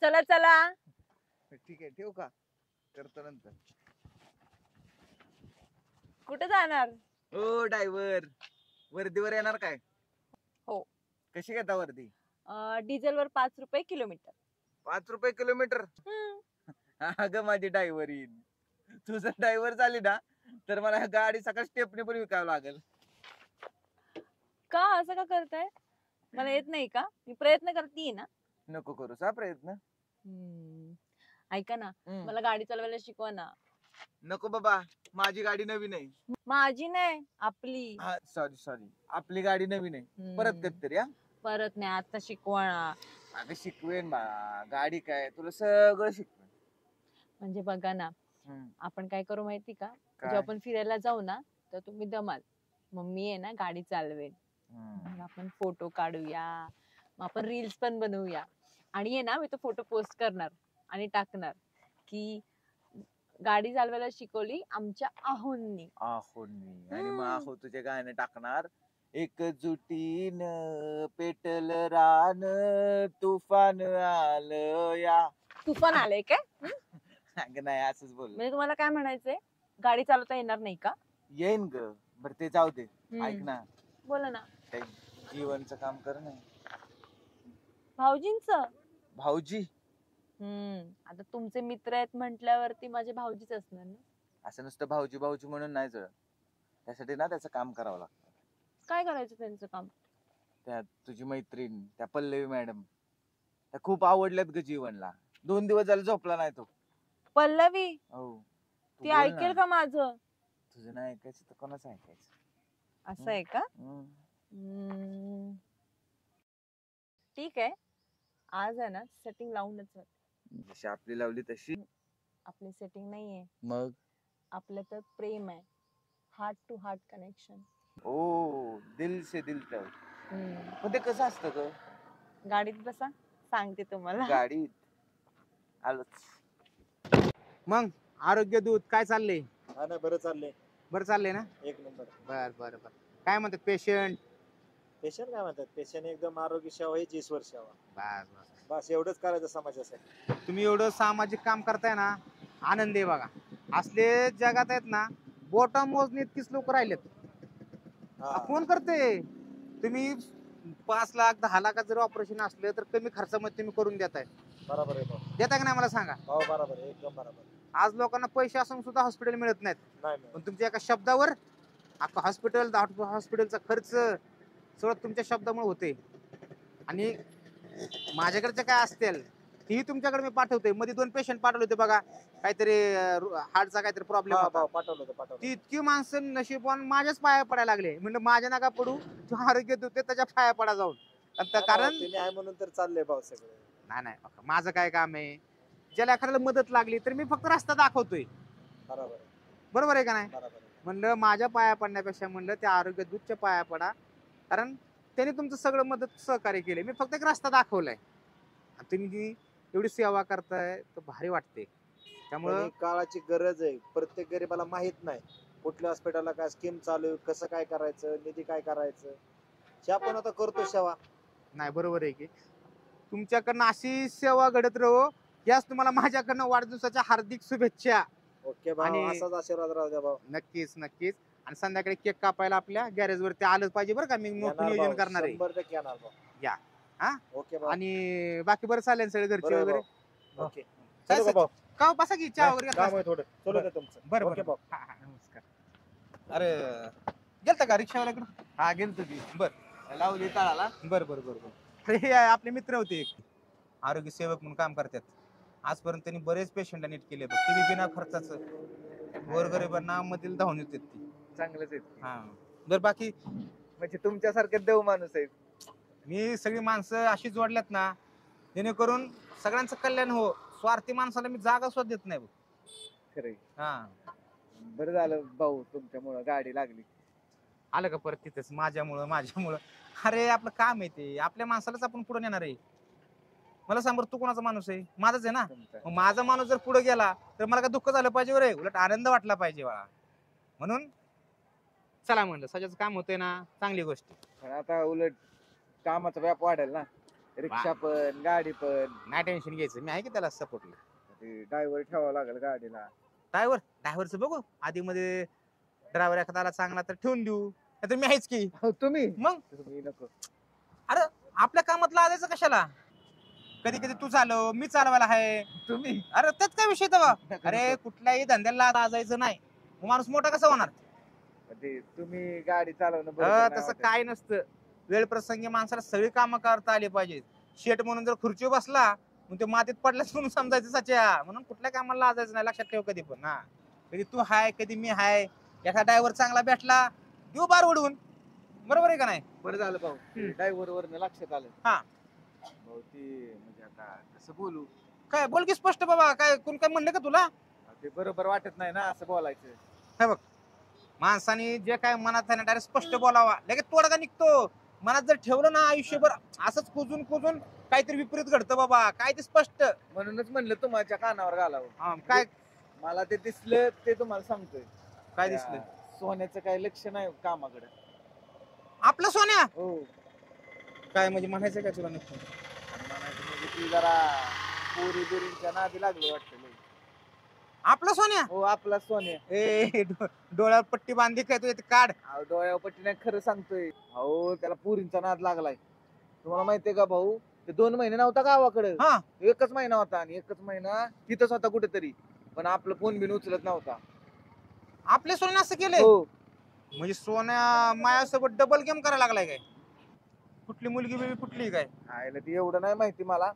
चला चला. ठीक आहे ठेवू का? करतो नंतर. कुठे जाणार? ओ ड्रायव्हर वर्दीवर येणार काय? हो. कशी घेता वर्दी? डिझेलवर 5 रुपये किलोमीटर. 5 रुपये किलोमीटर? अगं माझी ड्रायव्हर येईल. तू जर ड्रायव्हर झाली ना तर मला गाडी सकाळ स्टेपने पण विकावं लागेल. का असं का करताय? मला येत नाही का? मी प्रयत्न करतेय ना. नको करूस हा प्रयत्न. ऐका ना मला गाडी चालवायला शिकवा ना. नको बाबा माझी गाडी नवीन आहे. माझी नाही आपली. सॉरी आपली गाडी नवीन आहे. परत कधीतरी. हा परत नाही आता शिकवा ना. अगं शिकवेन बा. गाडी काय तुला सगळं शिकवेन. म्हणजे बघा ना आपण काय करू माहिती का? काय? जेव्हा आपण फिरायला जाऊ ना तर तुम्ही दमाल. मग मी आहे ना गाडी चालवेन. मग आपण फोटो काढूया. मग आपण रील्स पण बनवूया. आणि आहे ना मी तो फोटो पोस्ट करणार आणि टाकणार की गाडी चालवायला शिकवली आमच्या आहोंनी. आणि मग आहो तुझे गाणं टाकणार. एकजुटीन पेटल रान तुफान आलं या. तुफान आलंय काय? अगं नाही असंच बोल. म्हणजे तुम्हाला काय म्हणायचंय? गाडी चालवता येणार नाही का? येईन ग. बर ते जाऊ दे. ऐक ना बोला ना. काही जीवनचं काम कर ना. भाऊजींच. भाऊजी आता तुमचे मित्र आहेत म्हटल्यावरती माझे भाऊजीच असणार ना. असं नुसतं भाऊजी भाऊजी म्हणून नाही जळ. त्यासाठी ना त्याचं काम करावं लागतं. काय करायचं त्यांचं काम? त्या तुझी मैत्रीण त्या पल्लवी मॅडम त्या खूप आवडल्यात ग जीवनला. 2 दिवस झाले झोपला नाही तो. पल्लवी? हो ती ऐकेल का माझं? तुझं नाही ऐकायचं तर कोणाचं ऐकायचं? असं आहे का? ठीक आहे, आज आहे ना सेटिंग लावूनच जाते. जशी आपली लावली तशी. आपली सेटिंग नाहीये, मग आपलं तर प्रेम आहे, हार्ट टू हार्ट कनेक्शन. ओ दिल से दिल टच. पण ते कसं असतं ग? गाडीत बसा, सांगते तुम्हाला. गाडीत आलोच. मग आरोग्य दूत काय चाललंय? हा ना, बरं चाललंय, बरं चाललंय ना? एक नंबर. बर बर बर. काय म्हणतात पेशंट? पेशंट काय म्हणतात? पेशंट एकदम आरोग्य सेवा हीच ईश्वर सेवा. बस बस. बस एवढंच करायचं समाजासाठी. तुम्ही एवढं सामाजिक काम करताय ना, आनंद आहे बघा. असले जगात आहेत ना, बोटा मोजणी इतकीच लोक राहिलेत. हा. फोन करते तुम्ही 5 लाख 10 लाखात जर ऑपरेशन असलं तर कमी खर्चामध्ये तुम्ही करून देताय. बरोबर आहे भाऊ. देताय का नाही मला सांगा? भाऊ बरोबर आहे, एकदम बरोबर. आज लोकांना पैसे असून सुद्धा हॉस्पिटल मिळत नाहीत. नाही पण तुमच्या एका शब्दावर अख्खा हॉस्पिटल, हॉस्पिटलचा खर्च सगळं तुमच्या शब्दामुळे होते. आणि माझ्याकडचे काय असतील ती तुमच्याकडे मी पाठवतोय. मध्ये 2 पेशंट पाठवले होते बघा, काहीतरी हार्टचा काहीतरी प्रॉब्लेम होता. पाठवलं होतं. ती इतकी माणसं नशीबवान माझ्याच पाया पडायला लागले. म्हणलं माझ्या नका पडू, तू आरोग्य देते त्याच्या पाया पडा जाऊन. कारण तुम्ही आहे म्हणून तर चाललंय भाऊ सगळं. नाही नाही, माझं काय काम आहे? ज्याला एखाद्याला मदत लागली तर मी फक्त रस्ता दाखवतोय. बरोबर आहे, बरोबर आहे का नाही? बरोबर आहे. म्हणलं माझ्या पाया पडण्यापेक्षा म्हणलं त्या आरोग्य दूतच्या पाया पडा, कारण त्याने तुमचं सगळं मदत सहकार्य केले. मी फक्त एक रस्ता दाखवलाय. आणि तुम्ही जी एवढी सेवा करताय तर भारी वाटते. त्यामुळं पण ही काळाची गरज आहे. प्रत्येक गरीबाला माहित नाही कुठल्या हॉस्पिटलला काय स्कीम चालू आहे, कसं काय करायचं, निधी काय करायचं. हे आपण आता करतो सेवा. नाही, बरोबर आहे की तुमच्याकडनं अशी सेवा घडत राहो. याच तुम्हाला माझ्याकडनं वाढदिवसाच्या हार्दिक शुभेच्छा. ओके भाऊ, आणि- असाच आशीर्वाद राहू द्या भाऊ. नक्कीच नक्कीच. आणि संध्याकाळी केक कापायला आपल्या गॅरेज वरती आलंच पाहिजे बरं का. मी मोठं येणार नियोजन भाऊ, करणार आहे. 100% येणार भाऊ. या. हा? ओके भाऊ. आणि बाकी बरं चालेल सगळे घरचे बरोबर वगैरे? भाऊ. ओके. काय चलो का भाऊ? का बसा की चहा वगैरे काम घेतला? आहे थोडं. चलो का तुमचं? बरं ओके बरं. भाऊ. हा, हा, नमस्कार. अरे गेलता का रिक्षावाल्याकडे? हा गेलतो की. बर लावली तळाला. बर बर बर बर. अरे हे आपले मित्र होते एक, आरोग्य सेवक म्हणून काम करतात. आजपर्यंत त्यांनी बरेच पेशंट नीट केले बघ. ते बी बिना खर्चाचं गोरगरिबांना मधील धावून येतात ती. चांगलंच आहे. हा. बरं बाकी म्हणजे तुमच्यासारखे देव माणूस आहे. मी सगळी माणसं अशी जोडल्यात ना, जेणेकरून सगळ्यांचं कल्याण हो. स्वार्थी माणसाला मी जागा सुद्धा देत नाही बघ. खरंय. हा. बरं झालं भाऊ, तुमच्यामुळं गाडी लागली. आलं का परत तिथेच माझ्यामुळं. अरे आपलं काम आहे ते, आपल्या माणसालाच आपण पुढे नेणार आहे. मला सांग बरं, तू कोणाचा माणूस आहे? माझाच आहे ना. तुमचा. मग माझा माणूस जर पुढे गेला तर मला काय दुःख झालं पाहिजे बरं? उलट आनंद वाटला पाहिजे बाळा. म्हणून चला म्हणलं, सजाचं काम होतंय ना, चांगली गोष्ट. पण आता उलट कामाचा व्याप वाढेल ना. रिक्षा पण गाडी पण. नाही टेन्शन घ्यायचं, मी आहे की त्याला सपोर्टला. ड्रायव्हर ठेवावं लागेल गाडीला. ड्रायव्हरचं बघू आधी मध्ये. ड्रायव्हर एखादा चांगला तर ठेवून देऊ, नाहीतर मी आहेच की. हो, तुम्ही मग तुम्ही नको. अरे आपल्या कामात लाजायचं कशाला? कधी कधी तू चालव, मी चालवायला आहे. तुम्ही अरे त्यात काय विषय तेव्हा? अरे कुठल्याही धंद्याला लाजायचं नाही. मग माणूस मोठा कसा होणार? ते तुम्ही गाडी चालवणं बरोबर नाही तसं वाटत. काय नसतं. वेळ प्रसंगी माणसाला सगळी कामं करता आली पाहिजेत. शेट म्हणून जर खुर्चीवर बसला मग ते मातीत पडलाच म्हणून समजायचं सच्या. म्हणून कुठल्या कामाला लाजायचं नाही, लक्षात ठेव कधी पण. हा, कधी तू हाय कधी मी हाय. एखादा ड्रायव्हर चांगला भेटला देऊ बार उडवून. बरोबर आहे का नाही? बरं झालं भाऊ, ड्रायव्हर वरनं लक्षात आलं. हा. भाऊ ती म्हणजे आता कसं बोलू? काय बोल की स्पष्ट बाबा. काय कोण काय म्हणलं का तुला? ते बरोबर वाटत नाही ना असं बोलायचं. हे बघ, माणसाने जे काय मनात आहे ना डायरेक्ट स्पष्ट बोलावा. लगेच तोडगा निघतो. मनात जर ठेवलं ना आयुष्यभर असंच कुजून काहीतरी विपरीत घडतं बाबा. काय ते स्पष्ट. म्हणूनच म्हणलं तुमच्या कानावर घालावं. काय मला ते दिसलं ते तुम्हाला सांगतोय. काय दिसलं? सोन्याचं काही लक्ष नाही कामाकडे. आपलं सोन्या? हो. काय म्हणजे म्हणायचं काय तुला नक्की? म्हणायचं म्हणजे ती जरा पोरी बिरींच्या नादी लागलो वाटतं लय. आपलं सोन्या? हो, आपला सोन्या. डोळ्यावर पट्टी बांधली काय तू? काढ. अहो, डोळ्यावर पट्टी नाही, खरं सांगतोय. अहो त्याला पोरींचा नाद लागलाय. तुम्हाला माहितीये का भाऊ, ते 2 महिने नव्हता गावाकडे. हा. 1च महिना होता आणि 1च महिना तिथंच होता कुठेतरी. पण आपलं फोन बिन उचलत नव्हता. आपले सोन्या असं केलंय? हो. म्हणजे सोन्या मायासोबत डबल गेम करायला लागलाय काय? कुठली मुलगी बिलगी कुठली काय? आयला ती एवढं नाही माहिती मला,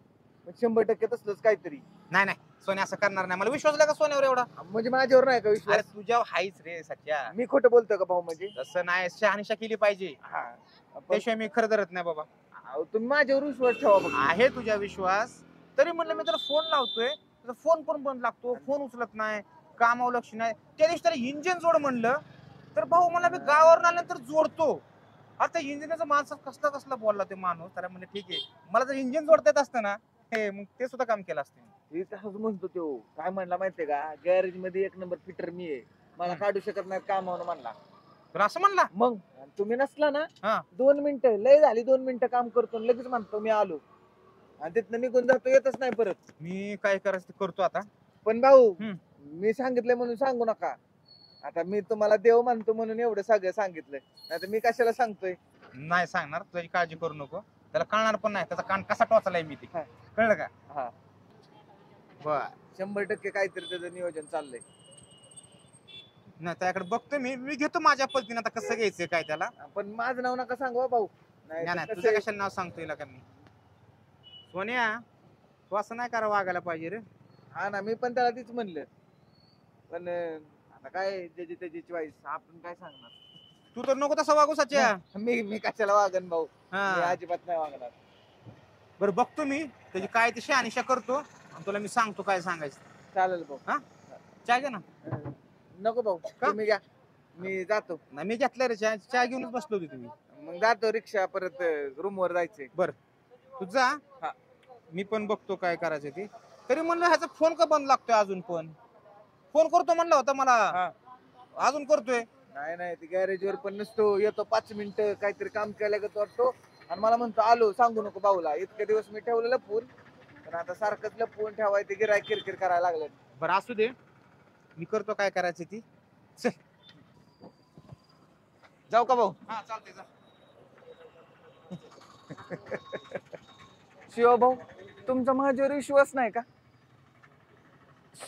पण 100% तसलंच काहीतरी. नाही नाही, सोन्या असं करणार नाही. मला विश्वास नाही का सोन्यावर एवढा? म्हणजे माझ्यावर नाही का अरे विश्वास? तुझ्यावर हायच रे सच्च्या. मी खोटं बोलतोय का भाऊ? म्हणजे तसं नाही, शहानिशा केली पाहिजे, हा, पण- त्याशिवाय मी खरं धरत नाही बाबा. अहो, तुम्ही माझ्यावर विश्वास ठेवा बघ. आहे तुझ्या विश्वास, तरी म्हणलं मी त्याला फोन लावतोय, त्याचा फोन पण बंद लागतो, फोन उचलत नाही, कामावर लक्ष नाही. त्या दिवशी त्याला इंजिन जोड म्हणलं तर भाऊ मला मी गावावरून आल्यानंतर जोडतो. आता इंजिनाचा माणसा कसला कसला बोलला ते माणूस. त्याला म्हणलं ठीक आहे, मला जर इंजिन जोडता येत असतं ना, हे मग ते सुद्धा काम केलं असतं. मी तसंच म्हणतो तो. काय म्हणला माहितीये का? गॅरेज मध्ये 1 नंबर फिटर मी आहे, मला काढू शकत नाही कामावर म्हणला. तर असं म्हणला. मग आणि तुम्ही नसला हा. ना, 2 मिनिटं लय झाली, 2 मिनिटं काम करतो आणि लगेच म्हणतो मी आलो, आणि तिथनं निघून जातो, येतच नाही परत. मी काय करायचं ते करतो आता. पण भाऊ, हम्म. मी सांगितलंय म्हणून सांगू नका. आता मी तुम्हाला देव मानतो म्हणून एवढं सगळं सांगितलंय, नाही तर मी कशाला सांगतोय. नाही सांगणार, तुझी काळजी करू नको. त्याला कळणार पण नाही, त्याचा कान कसा टोचलाय मी ते. हा. कळलं का? हा, बर. 100% काहीतरी त्याचं नियोजन चाललंय. नाही त्याकडे बघतो मी घेतो माझ्या पद्धतीने आता कसं घ्यायचंय काय त्याला. पण माझं नाव नका सांगू भाऊ. नाही तर नाही, कसं तुझं आहे, कशाला नाव सांगतोय का मी? सोन्या, तू असं नाही करा, वागायला पाहिजे रे. हा ना, मी पण त्याला तीच म्हणलं. पण आता काय, ज्याची त्याची चॉईस, आपण काय सांगणार. तू तर नको तसं वागू सच्या. मी कशाला वागन भाऊ? मी हा. अजिबात नाही वागणार. बरं बघतो मी त्याची काय ती शहानिशा करतो आणि तुला मी सांगतो काय सांगायचं. चालेल भाऊ. चहा घे ना. नको भाऊ, का? तुम्ही घ्या, मी जातो. नाही मी घेतलं रे चहा, चहा घेऊनच बसलो होतो तुम्ही. मग जातो, रिक्षा परत रूम वर जायचंय. तू जा. हा. मी पण बघतो काय करायचं ते. तरी म्हणलं ह्याचा फोन का बंद लागतोय अजून पण? फोन करतो म्हणलं होता मला, हा. अजून करतोय. नाही नाही, ती गॅरेज वर पण नसतो, येतो 5 मिनिटं काहीतरी काम केलं का वाटतो आणि मला म्हणतो आलो, सांगू नको भाऊला. इतके दिवस मी ठेवलेलं फोन, पण आता सारखंच लपवून ठेवाय, ते गिराय किरकिर करायला लागलं. बरं असू दे, मी करतो काय करायचं ती. जाऊ का भाऊ? हा चालतंय जा. शिवा भाऊ, तुमचा माझ्यावर विश्वास नाही का?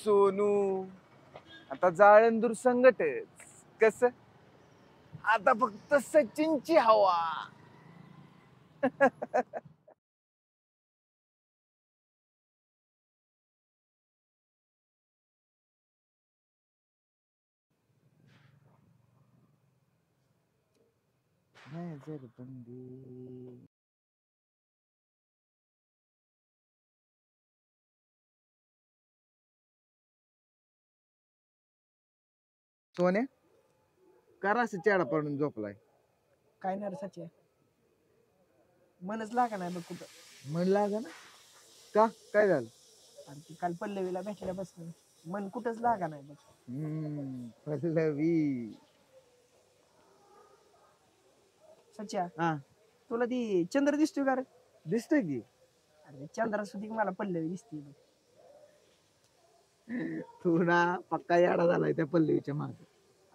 सोनू, आता जाळंदूर संघटच. कस आता फक्त सचिनची हवा. नजरबंदी. सोन्या, करा असं चेडा पडून झोपलाय. काय नाही रे सच्या, मनच लागा नाही बघ कुठं. मन लागा ना का? काय झालं? आणि ती काल पल्लवीला भेटल्यापासून मन कुठंच लागा नाही बघ. पल्लवी. सच्या, हा, तुला ती चंद्र दिसतोय का रे? दिसतोय की. अरे चंद्रा सुधी मला पल्लवी दिसते बघ. तू ना पक्का याडा झालाय त्या पल्लवीच्या मागे.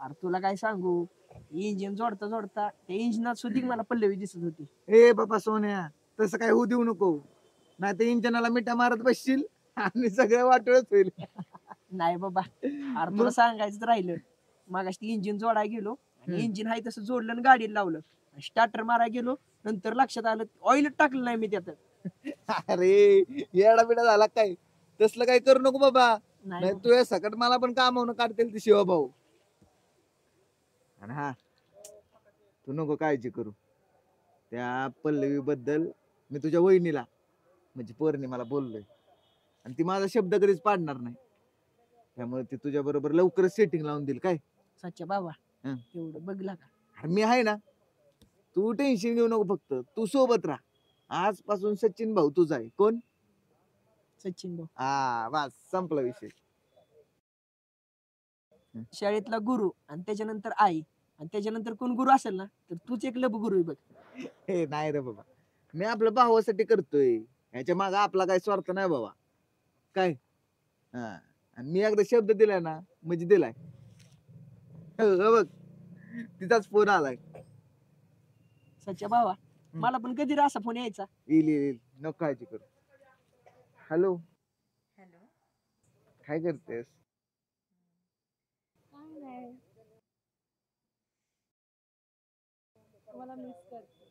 अरे तुला काय सांगू, इंजिन जोडता जोडता त्या इंजिनात सुधी मला पल्लवी दिसत होती. ए बाबा सोन्या, तसं काय होऊ देऊ नको, नाही तर इंजनाला मिठा मारत बसशील आणि सगळं वाटोळच होईल. नाही बाबा, अरे तुला सांगायचं राहिलं, मागाशी ती इंजिन जोडायला गेलो आणि इंजिन आहे तसं जोडलं आणि गाडीला लावलं, स्टार्टर मारायला गेलो, नंतर लक्षात आलं ऑइल टाकलं नाही मी त्यात. अरे येडा बिडा झाला काय? तसलं काय करू नको बाबा, नाही नाही तू सकट मला पण कामावून काढतील ती शिवा भाऊ. आणि हा, तू नको काळजी करू. त्या पल्लवी बद्दल मी तुझ्या वहिनीला म्हणजे पौर्णिमाला बोललोय, आणि ती माझा शब्द कधीच पाडणार नाही. त्यामुळे ती तुझ्या बरोबर लवकरच सेटिंग लावून देईल. काय सच्चा बाबा, हं. एवढं बघला का? अरे मी आहे ना, तू टेन्शन घेऊ नको, फक्त तू सोबत राहा. आजपासून सचिन भाऊ तुझा आहे. कोण? सचिन भाऊ, हा, बस संपला विषय. शाळेतला गुरु आणि त्याच्यानंतर आई आणि त्याच्यानंतर कोण गुरु असेल ना तर तूच एक लब गुरु आहे बघ. हे नाही रे बाबा, मी आपल्या भावासाठी करतोय, ह्याच्या मागे आपला काही स्वार्थ नाही बाबा. काय हा, आणि मी एकदा शब्द दिलाय ना म्हणजे दिलाय. हो बघ, तिचाच फोन आलाय. सच्चा बाबा, मला पण कधी रे असा फोन यायचा. येईल येईल, नको काळजी करू. हॅलो, हॅलो, काय करतेस? काय नाही, मला मिस करते.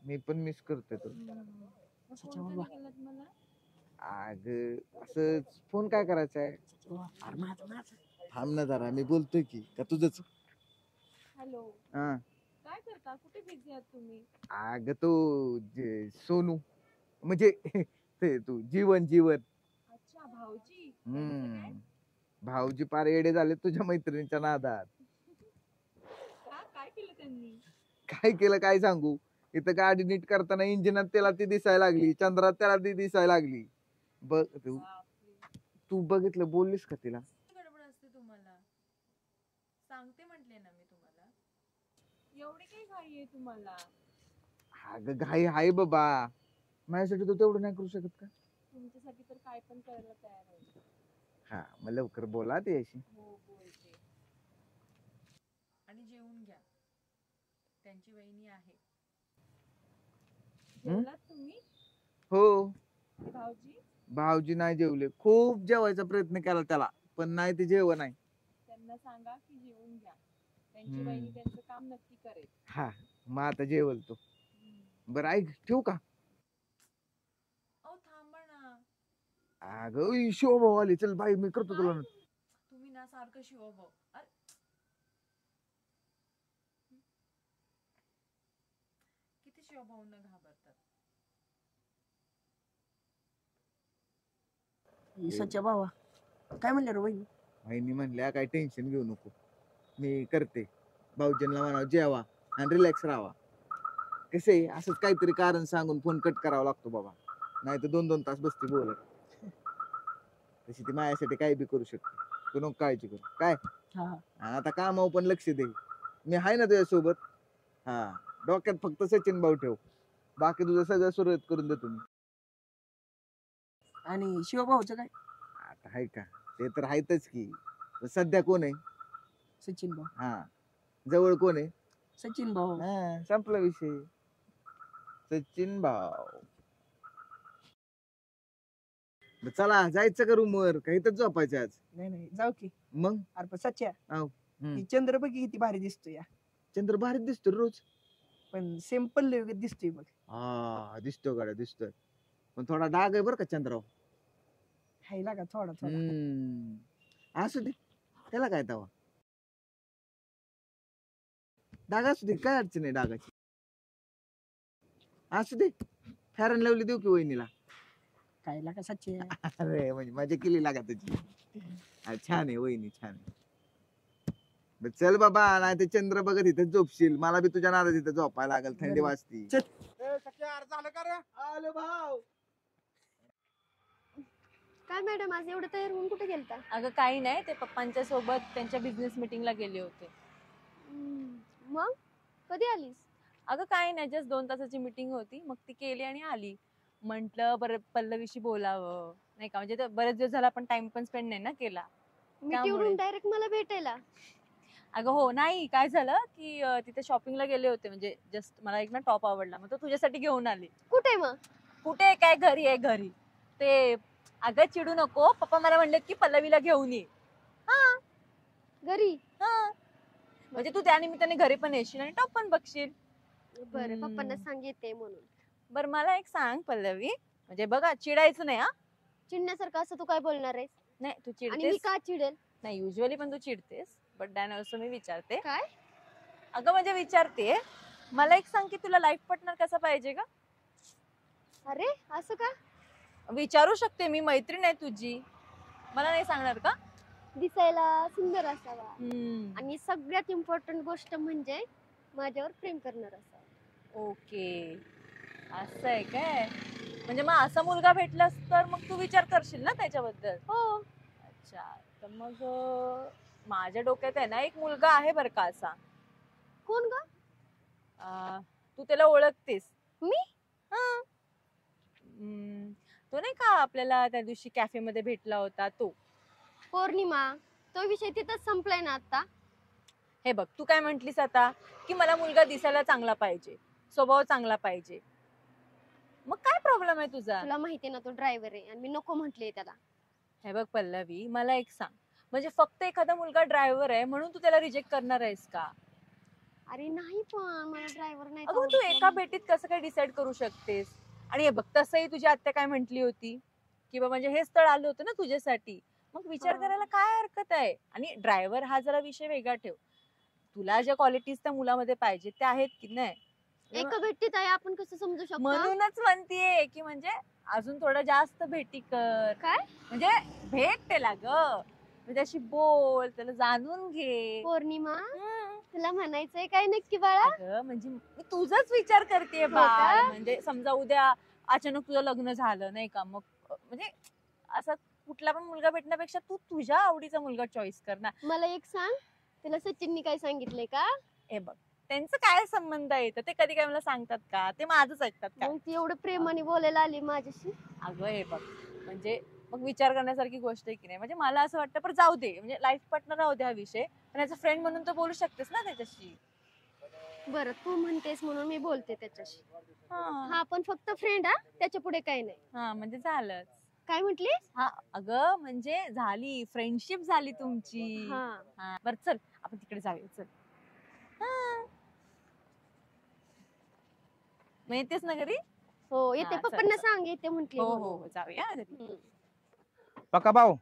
मी पण मिस करतोय तुला. फोन सच्चा का बाबा. नाही केलात मला? अग असं फोन काय करायचा आहे? अरे माझं थांब ना जरा, मी बोलतोय की का तुझंच? हॅलो, हा काय करता? कुठे बिझी आहात तुम्ही? अग तो सोनू म्हणजे ते तू जीवन जीवन. अच्छा, भाऊजी. त्यांचं काय? भाऊजी पार येडे झाले तुझ्या मैत्रिणीच्या नादात. का? काय केलं त्यांनी? काय केलं काय सांगू, इथं गाडी नीट करताना इंजिनात त्याला ती दिसायला लागली, चंद्रात त्याला ती दिसायला लागली. बघ तू बापरे. तू बघितलं, बोललीस का तिला? गडबड असते तुम्हाला, सांगते म्हटले ना मी तुम्हाला. एवढी काय घाई आहे तुम्हाला? अगं घाई हाय बाबा, माझ्यासाठी तू तेवढं नाही करू शकत का? तुमच्यासाठी तर काय पण करायला तयार आहे. हा मग लवकर बोला त्याशी. हो, बोलते. आणि जेवून घ्या, त्यांची वहिनी आहे. जेवलात तुम्ही? हो. भाऊजी भाऊजी नाही जेवले, खूप जेवायचा प्रयत्न केला त्याला, पण नाही ते जेवण नाही. त्यांना सांगा की जेवून घ्या, त्यांची वहिनी त्यांचं काम नक्की करेल. हा मग आता जेवल तो. बरं ऐक, ठेवू का? अहो थांबा ना. अगं शिवभाऊ आली, चल बाई मी करतो तुला नंतर. तुम्ही ना सारखं शिवभाऊ. अरे किती शिवभाऊंना घाबरतात. सच्चा भावा काय म्हणलं रे वहिनी? बहिणी म्हणल्या काय टेन्शन घेऊ नको, मी करते. भाऊजींना म्हणावं जेवा आणि रिलॅक्स राहावा. कसे असंच काहीतरी कारण सांगून फोन कट करावा लागतो बाबा, नाही तर 2-2 तास बसते बोलत. तशी ती माझ्यासाठी काही बी करू शकते, तू नको काळजी करू. काय हा आता कामावर पण लक्ष दे, मी आहे ना तुझ्या सोबत. हा डोक्यात फक्त सचिन भाऊ ठेव, बाकी तुझं सगळं सुरळीत करून देतो मी. आणि शिवभाऊचं काय? आता आहे का, ते तर आहेतच की. सध्या कोण आहे? सचिन भाऊ. हा जवळ कोण आहे? सचिन भाऊ. हा संपला विषय, सचिन भाऊ. बरं, चला जायचं का रूमवर, काही तर झोपायचं आज? नाही जाऊ की. मग अरे पण सच्या आव. ही चंद्र बघ किती भारी दिसतो या. चंद्र भारी दिसतो रोज. पण सिंपल दिसतोय बघ. हा दिसतो गाड्या दिसतोय, पण थोडा डाग आहे बरं का चंद्रावर. हायला का थोडा थोडा. असू दे, त्याला काय तवा डाग असू दे, काय अडचण आहे डागाची. असू दे, फॅरन लावली देऊ की वहिनीला. कायला का सच्चे. अरे म्हणजे मजा केली लागा तुझी. छान आहे वहिनी, छान आहे. बरं, चल बाबा, नाही ते चंद्र बघत इथे झोपशील, मला बी तुझ्या नादात इथे झोपायला लागल, थंडी वाजती. झालं का रे? आलो भाऊ. काय मॅडम, आज एवढं तयार होऊन कुठे गेलता? अगं काही नाही, ते पप्पांच्या सोबत त्यांच्या बिझनेस मीटिंगला गेले होते. मग कधी आलीस? अगं काही नाही, जस्ट 2 तासाची मीटिंग होती, मग ती केली आणि आली. म्हंटल बरं पल्लवीशी बोलावं, नाही का, म्हणजे बरेच दिवस झाला आपण टाइम पण स्पेंड नाही ना केला. मीटिंगवरून डायरेक्ट मला भेटायला? अगं हो, नाही काय झालं की तिथे शॉपिंगला गेले होते, म्हणजे जस्ट मला एक ना टॉप आवडला, मग तो तुझ्यासाठी घेऊन आले. कुठे मग? कुठे काय, घरी आहे घरी. ते अगं चिडू नको, पप्पा मला म्हणले की पल्लवीला घेऊन ये. हा घरी? हा म्हणजे तू त्यानिमित्ताने घरी पण येशील आणि टॉप पण बघशील. बरं, पप्पांना सांग येते म्हणून. बरं मला एक सांग पल्लवी, म्हणजे बघा चिडायचं नाही. हा चिडण्यासारखं असं तू काय बोलणार आहेस? नाही तू आणि मी चिडतेस. का चिडेल? नाही युजली पण तू चिडतेस, बट दॅन ऑल्सो मी विचारते. काय? अगं म्हणजे विचारते, मला एक सांग की तुला लाईफ पार्टनर कसा पाहिजे का? अरे असं का? विचारू शकते मी, मैत्रीण आहे तुझी, मला नाही सांगणार का? दिसायला सुंदर असावा आणि सगळ्यात इम्पॉर्टंट गोष्ट म्हणजे माझ्यावर प्रेम करणार असावा. ओके, असं आहे काय? म्हणजे मग असा मुलगा भेटलास तर मग तू विचार करशील ना त्याच्याबद्दल? हो. अच्छा, तर मग माझ्या डोक्यात आहे ना एक मुलगा आहे बरं का असा. कोण ग? तू त्याला ओळखतेस? मी? हा, तो नाही का आपल्याला त्या दिवशी कॅफे मध्ये भेटला होता तो? पौर्णिमा. तो विषय तिथंच संपलाय ना आता. हे बघ, तू काय म्हंटलीस आता की मला मुलगा दिसायला चांगला पाहिजे, स्वभाव चांगला पाहिजे, मग काय प्रॉब्लेम आहे तुझा? तुला माहितीये ना तो ड्रायव्हर आहे आणि मी नको म्हंटले त्याला. हे बघ पल्लवी, मला एक सांग, म्हणजे फक्त एखादा मुलगा ड्रायव्हर आहे म्हणून तू त्याला रिजेक्ट करणार आहेस का? अरे नाही, पण मला ड्रायव्हर नाही. अगं तू एका भेटीत कसं काय डिसाइड करू शकतेस? आणि हे बघ, तसंही तुझी आत्या काय म्हंटली होती किंवा म्हणजे हे स्थळ आलं होतं ना तुझ्यासाठी, मग विचार करायला काय हरकत आहे. आणि ड्रायव्हर हा जरा विषय वेगळा ठेव. तुला ज्या क्वालिटीज त्या मुलामध्ये पाहिजे त्या आहेत की नाही. एका भेटीत आहे आपण कसं समजू शकतो? म्हणूनच म्हणतीये की म्हणजे अजून थोडं जास्त भेटी कर. काय? म्हणजे भेट त्याला ग, म्हणजे त्याशी बोल, त्याला जाणून घे. पौर्णिमा, हम्म. तुला म्हणायचंय काय नक्की बाळा? अगं म्हणजे मी तुझाच विचार करते हो बाळ. का? म्हणजे समजा उद्या अचानक तुझं लग्न झालं नाही का, मग म्हणजे असा कुठला पण मुलगा भेटण्यापेक्षा तू तुझ्या आवडीचा मुलगा चॉईस कर ना. मला एक सांग, तुला सचिननी काय सांगितलंय का? हे बघ, त्यांचं काय संबंध आहे तर ते कधी काय मला सांगतात का? ते माझंच ऐकतात का? मग ती एवढं प्रेमाने बोलायला आली माझ्याशी. अगं हे बघ, म्हणजे मग विचार करण्यासारखी गोष्ट आहे की नाही. म्हणजे मला असं वाटतं, पण जाऊ दे, म्हणजे लाईफ पार्टनर राहू दे हा विषय, पण ॲज अ फ्रेंड म्हणून तर बोलू शकतेस ना त्याच्याशी. बरं, तू म्हणतेस म्हणून मी बोलते त्याच्याशी. हा हा पण फक्त फ्रेंड, हा, त्याच्या पुढे काही नाही. हा, म्हणजे झालंच. काय म्हटलीस? हा अगं म्हणजे झाली, फ्रेंडशिप झाली तुमची. हा, हा बरं चल, आपण तिकडे जाऊया चल. हा. मग येतेस ना घरी? हो येते. हा, चल, पप्पांना चल. सांग येते म्हटली. हो हो जाऊया घरी. हम्म. पका भाऊ,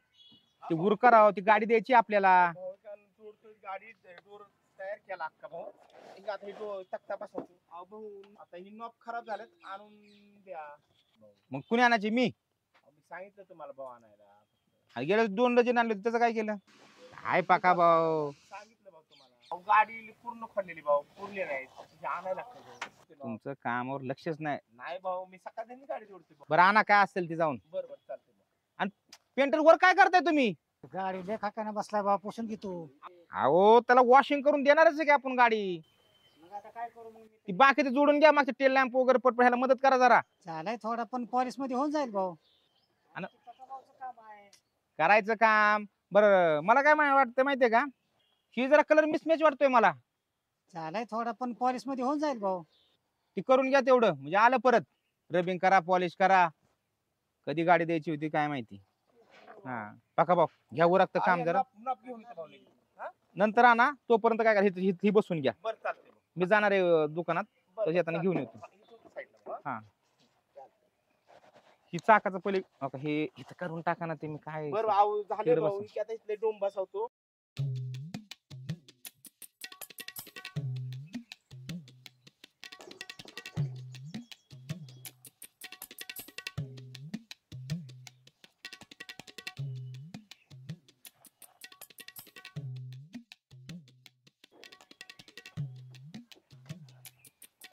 ती उरका राव, ती गाडी द्यायची आपल्याला. गाडी डोर तयार केला अक्का भाऊ. आता ही तक्ता बसवतो. अहो भाऊ, आता ही नॉब खराब झाल्यात, आणून द्या. मग कुणी आणायची? मी मी सांगितलं तुम्हाला भाऊ आणायला. गेल्या 2 डझन आणले, त्याचं काय केलं? काय पका भाऊ, सांगितलं भाऊ तुम्हाला. अहो, गाडी पूर्ण खोललेली भाऊ, पुरली नाही, तिची आणायला लागतं भाऊ. तुमचं कामावर लक्षच नाही. नाही भाऊ, मी सकाळी गाडी जोडते भाऊ. बरं आणा, काय असेल ते जाऊन. बरोबर चालते. पेंटर वर काय करताय तुम्ही? गाडी लेखाकाने बसलाय बा, पुसून घेतो. अहो त्याला वॉशिंग करून देणारच आहे की आपण गाडी. मग आता काय करू मग? ती बाकीचं जोडून घ्या, मागचे टेल लॅम्प वगैरे पटपट ह्याला मदत करा जरा. चालाय थोडा, पण पॉलिश मध्ये होऊन जाईल भाऊ. आणि- पकाभाऊचं काम आहे. करायचं काम. बरं मला काय वाटतं माहितीये का, ही जरा कलर मिसमॅच वाटतोय मला. चालाय थोडा, पण पॉलिश मध्ये होऊन जाईल भाऊ. ती करून घ्या तेवढं, म्हणजे आलं परत. रबिंग करा, पॉलिश करा. कधी गाडी द्यायची होती काय माहिती. हा पका भाऊ, घ्या उरकतं काम जरा. घेऊन येतो भाऊ लगेच. हा? नंतर आणा, तोपर्यंत काय करा, ही बसून घ्या. बरं चालते. मी जाणार आहे दुकानात, तर येताना घेऊन येतो. हा. ही चाकाचं पहिले हे इथं करून टाका ना, ते मी काय बरं आऊ झाले तिकडे भाऊ, बसा. की आता इथले डोम बसवतो.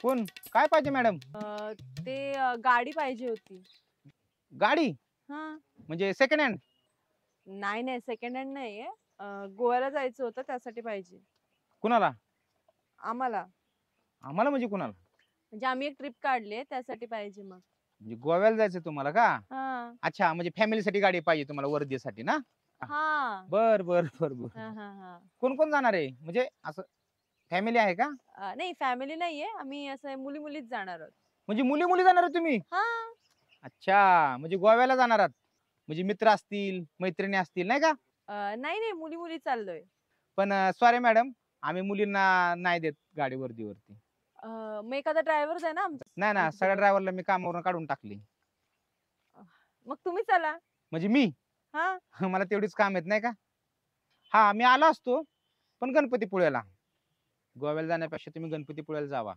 कोण काय पाहिजे मॅडम? ते गाडी पाहिजे होती. गाडी हा म्हणजे सेकंड हँड? नाही नाही, सेकंड हँड नाहीये. गोव्याला जायचं होतं त्यासाठी पाहिजे कुणाला? आम्हाला. आम्हाला म्हणजे कुणाला? म्हणजे आम्ही एक ट्रिप काढली त्यासाठी पाहिजे. मग म्हणजे गोव्याला जायचं तुम्हाला का? हा अच्छा, म्हणजे फॅमिलीसाठी गाडी पाहिजे तुम्हाला, वर्दीसाठी ना? हा बर बर बर बर. हा हा हा. कोण कोण जाणार आहे? म्हणजे असं फॅमिली आहे का? नाही फॅमिली नाहीये, आम्ही असं मुली मुलीच जाणार आहोत. म्हणजे मुली मुली जाणार आहे तुम्ही? हा अच्छा, म्हणजे गोव्याला जाणार आहात. म्हणजे मित्र असतील, मैत्रिणी असतील नाही का? नाही नाही, मुली मुली चाललोय. पण सॉरी मॅडम, आम्ही मुलींना नाही देत गाडी वर्दीवरती. मग एखादा ड्रायव्हर आहे ना आमचा. नाही ना, आमच्या सगळ्या सोबत. ड्रायव्हरला मी कामावरून काढून टाकली. मग तुम्ही चला. म्हणजे मी हा मला तेवढीच काम येत नाही का? हा मी आलो असतो, पण गणपतीपुळ्याला. गोव्याला जाण्यापेक्षा तुम्ही गणपतीपुळ्याला जावा.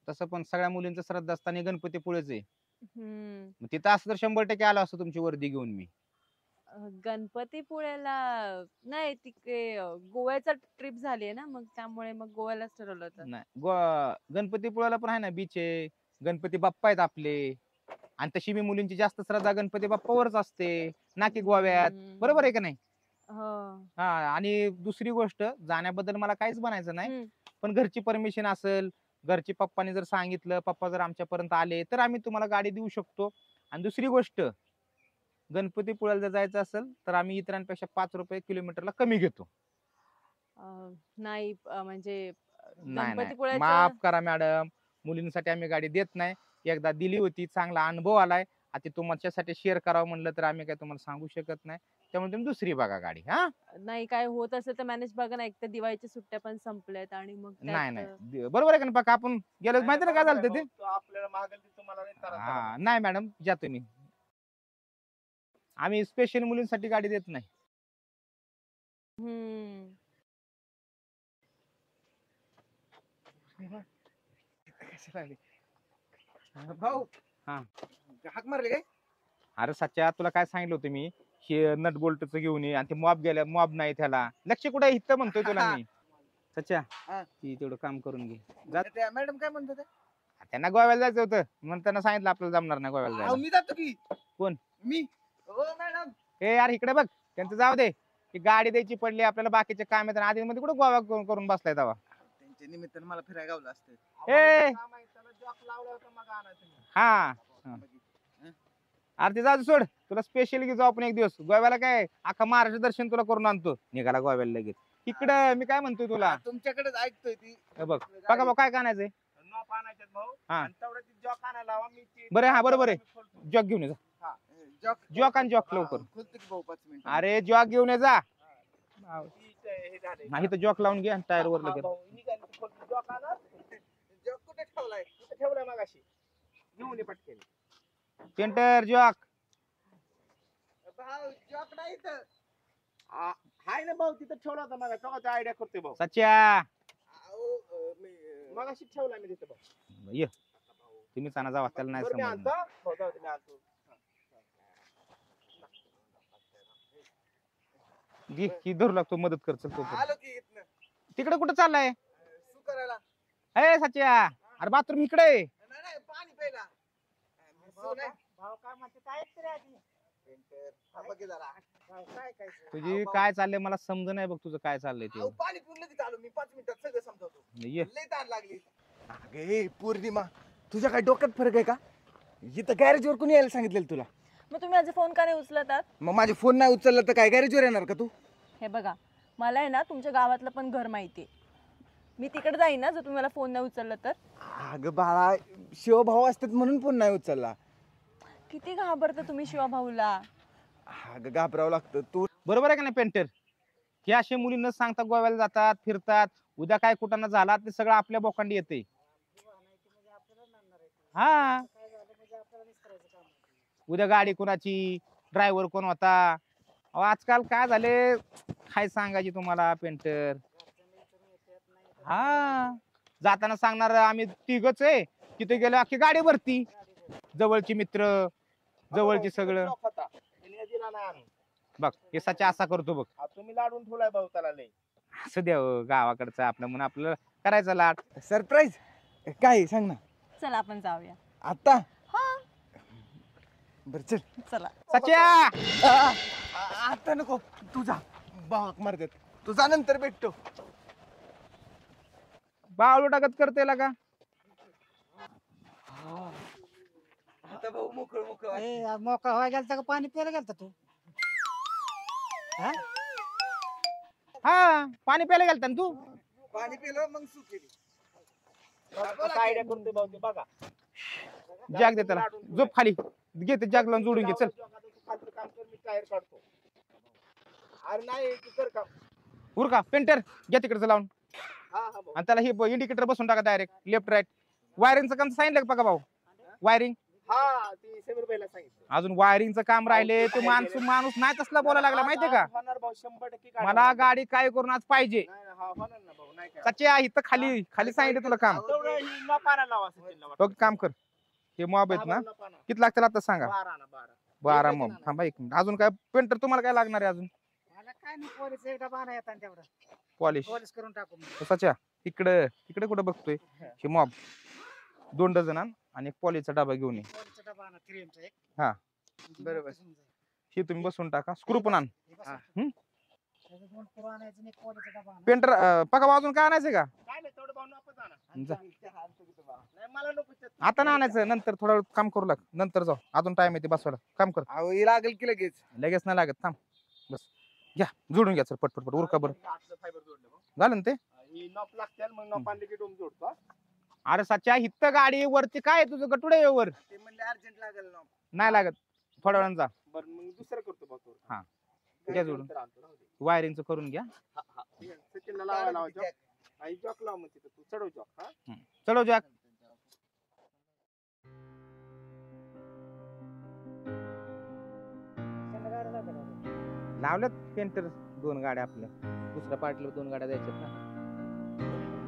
तसं पण सगळ्या मुलींचं श्रद्धास्थान हे गणपतीपुळेच आहे. हम्म. मग तिथं असं तर 100% आलो असतो तुमची वर्दी घेऊन मी. गणपतीपुळ्याला नाही, तिकडे गोव्याचा ट्रिप झाली आहे ना, मग त्यामुळे मग गोव्यालाच ठरवलं होतं. नाही गणपतीपुळ्याला पण आहे ना बीच आहे, गणपती बाप्पा आहेत आपले. आणि तशी मी मुलींची जास्त श्रद्धा गणपती बाप्पावरच असते ना की गोव्यात. बरोबर आहे का नाही? हो. हा. आणि दुसरी गोष्ट, जाण्याबद्दल मला काहीच म्हणायचं नाही, हम्म. पण घरची परमिशन असेल, घरची पप्पाने जर सांगितलं, पप्पा जर आमच्यापर्यंत आले, तर आम्ही तुम्हाला गाडी देऊ शकतो. आणि दुसरी गोष्ट, गणपतीपुळ्याला जर जायचं असेल तर आम्ही इतरांपेक्षा 5 रुपये किलोमीटरला कमी घेतो. नाही म्हणजे नाही नाही, गणपतीपुळ्याचं माफ करा मॅडम, मुलींसाठी आम्ही गाडी देत नाही. एकदा दिली होती, चांगला अनुभव आलाय. आता तुमच्यासाठी शेअर करावं म्हणलं तर आम्ही काय तुम्हाला सांगू शकत नाही. त्यामुळे तुम्ही दुसरी बघा गाडी. हा नाही, काय होत असेल तर मॅनेज बघा ना. एक तर दिवाळीच्या सुट्ट्या पण संपल्यात आणि मग नाही त्यात, नाही, बरोबर आहे का ना पक्का? आपण गेलो माहिती ना काय झालं ते? आपल्याला मागेल ते तुम्हाला नाही त्रास झाला. हा नाही मॅडम, जा तुम्ही. आम्ही स्पेशल मुलींसाठी गाडी देत नाही. हम्म. भाऊ हा. हाक मारले काय? अरे सच्चा तुला काय सांगितलं होतं मी, हे नट बोल्टचं घेऊन ये आणि ते मॉब गेल्या, मॉब नाही त्याला लक्ष कुठे इथं म्हणतोय तुला मी. सच्चा हा. ती तेवढं काम करून घे. त्या मॅडम काय म्हणतात ते? त्यांना गोव्याला जायचं होतं म्हणून त्यांना सांगितलं आपल्याला जमणार नाही गोव्याला अहो, जायला. मी जातो की. कोण? मी. हो मॅडम. ए यार इकडे बघ, त्यांचं जाऊ दे. ही गाडी द्यायची पडली आपल्याला, बाकीचे काम आहेत आधी मध्ये कुठे गोवा करून बसलाय तेव्हा. त्यांच्या निमित्तानं मला फिरायला गावलं असतं. ए जॉब लावला होता मग आणायचं मी. हा. अरे ते जाऊ दे, सोड. तुला स्पेशल घेऊ जाऊ आपण एक दिवस गोव्याला. काय अख्खा महाराष्ट्र दर्शन तुला करून आणतो. निघाला गोव्याला लगेच. इकडं मी काय म्हणतोय तुला, तुमच्याकडेच ऐकतोय ती. हे बघ बघा भाऊ काय कानायचंय. नॉप आणायच्यात भाऊ. हा. आणि तेवढं ती जॉक आणायला लावा. मी बरं हा बरोबर आहे. जॉक घेऊन ये जा. हा. जॉक जॉक आणि जॉक लवकर. खोलतो की भाऊ 5 मिनिटं. अरे जॉक घेऊन ये जा. हे झालंय. नाही तर जॉक लावून घे टायर वर लगेच. भाऊ, निघाली तर खोलतो. जॉक आणा. जॉक कुठे ठेवलाय? कुठे ठेवलाय मगाशी? घेऊन ये पटकन. Painter Jacques. भाऊ जॉक नाही इथं. हाय ना भाऊ, तिथं ठेवला होता मगाशी. तेव्हा आयडिया करतोय भाऊ. सच्च्या मगाशी ठेवलाय मी तिथं भाऊ. ये तुम्ही चाना जावा, त्याला नाही बरं, मी समजलं. आणतो. भाऊ, जाऊ दे, मी आणतो. घे, ही धरू लागतो, मदत कर चल तो. आलो की इथनं. तिकडे कुठे चाललाय? सू करायला. ए सच्च्या, अरे बाथरूम इकडे आहे. नाही नाही, पाणी प्यायला. सू नाही. भाऊ काय म्हणते काय तरी आधी पेंटर, थांबा की जरा. भाऊ, काय काय सू? तुझी अहो, काय चाललंय मला समज नाही बघ, तुझं काय चाललंय अहो, ते. पाणी पिऊन लगेच आलो मी. 5 मिनिटात सगळं समजावतो. ये लय ताण लागली. अगे पौर्णिमा, तुझ्या काय डोक्यात फरक आहे का? इथं गॅरेजवर कोणी यायला सांगितलेलं तुला? मग तुम्ही माझा फोन का नाही उचलतात? मग माझे फोन नाही उचलला तर काय गॅरेजवर येणार का तू? हे बघा, मला आहे ना तुमच्या गावातलं पण घर माहितीये. मी तिकडे जाईन ना जर तुम्ही मला फोन नाही उचलला तर. अगं बाळा, शिवभाऊ असतात म्हणून फोन नाही उचलला. किती घाबरता तुम्ही शिवाभाऊला. अगं घाबरावं लागतं. तू बरोबर आहे का नाही पेंटर? हे असे मुली न सांगता गोव्याला जातात, फिरतात. उद्या काय कुठं झाला ते सगळं आपल्या बोकांडी येते. हा, उद्या गाडी कोणाची, ड्रायव्हर कोण होता. अहो, आजकाल काय झाले काय सांगायची तुम्हाला पेंटर. हा, जाताना सांगणार आम्ही तिघच आहे. तिथे गेलो अख्खी गाडी भरती. जवळची मित्र, जवळची सगळं. बघ हे सच्चा असा करतो बघ. तुम्ही लाडून ठेवलाय भाऊ त्याला लय. असं द्या गावाकडचं आपलं म्हणून आपल्याला करायचं लाड. सरप्राईज काय सांग ना. चला आपण जाऊया. आता बर चल. चला. सच्चा आता नको, तुझा बाक मारतात. तुझा नंतर भेटतो. बावलो टाकत करते का? आता भाऊ मोकळ मोकळ. ए, मोकळा व्हायला गेलता का पाणी प्यायला गेलता तू? हा? हा, पाणी प्यायला गेलता ना तू. पाणी पिलं मग सू केली. आयडिया करतोय भाऊ ते बघा. जॅक दे त्याला, झोप खाली घे ते जॅक लावून जोडून घे. चल काम कर, मी टायर काढतो. अरे नाही तू कर काम. उरका पेंटर घ्या तिकडचं लावून. हा हा भाऊ. आणि त्याला हे इंडिकेटर बसून टाका डायरेक्ट लेफ्ट राईट. वायरिंगचं काम सांगितलं का बघा भाऊ? वायरिंग हा ती समीर भाईला सांगितलं. अजून वायरिंगचं काम राहिले. ते माणूस नाही तसला बोलायला लागला माहितीये का? होणार भाऊ 100% गाडी मला होणार. गाडी काय करून आज पाहिजे. नाही, नाही, हा होणार ना भाऊ. नाही काय. सच्चा इथं खाली खाली सांगितलं तुला काम. तेवढं ही न पाना लावा सचिनला वाटतं. बघ काम कर. हे मॉब आहेत ना, न पाना. किती लागतील आता सांगा? 12 ना 12. 12 मॉब. थांबा एक मिनिट. अजून काय पेंटर तुम्हाला काय लागणार आहे अजून? मला काय नाही, पोलीस एकदा बाणा येतात तेवढं पॉलिश. पोलीस करून टाकू मी. सच्चा इकडे इकडे कुठं बघतोय? हे मॉब 2 डझन आण आणि एक पॉलिशचा डबा घेऊन ये. पोलीसचा डबा आणा, 3M चा एक. हा. म्हणजे बरोबर. बसून जाईल. हे तुम्ही बसून टाका. स्क्रू पण आण. हे बसा. हम्म. त्याचं 2 पुरं आणायचं आणि एक पोलीसचा डबा आणा. पेंटर पका अजून काय आणायचंय का? काय नाही तेवढं भाऊ नकोच आणा. जा. नाही मला नको ते. आता ना आणायचं, नंतर थोडा वेळ काम करू लाग. नंतर जाऊ, अजून टाइम येते बसवायला. काम कर. अहो ही लागेल की लगेच. लगेच नाही लागत. थांब बस. घ्या जोडून घ्या सर पटपट पट. उरका बरं. आतलं फायबर जोडलं भाऊ. झालं ना ते? ही नॉप लागते मग नॉप आणली की डोम जोडतो. हा. अरे सच्चा हित्त गाडी वरती काय आहे तुझं गटुडे आहे वर? ते म्हणले अर्जंट लागेल नॉप. नाही लागत, थोड्या वेळानं जा. बरं मग दुसरं करतो भाऊ तो. हा. घ्या जोडून. नंतर आणतो, राहू दे. वायरिंगचं करून घ्या. हा, हा. ठीक आहे. सचिनला लावा जॉक. आई जॉक लाव मग तिथं तू चढव जॉक. हा. चलो जॅक. लावल्यात पेंटर 2 गाड्या आपल्या, दुसऱ्या पार्टीला 2 गाड्या द्यायच्यात ना.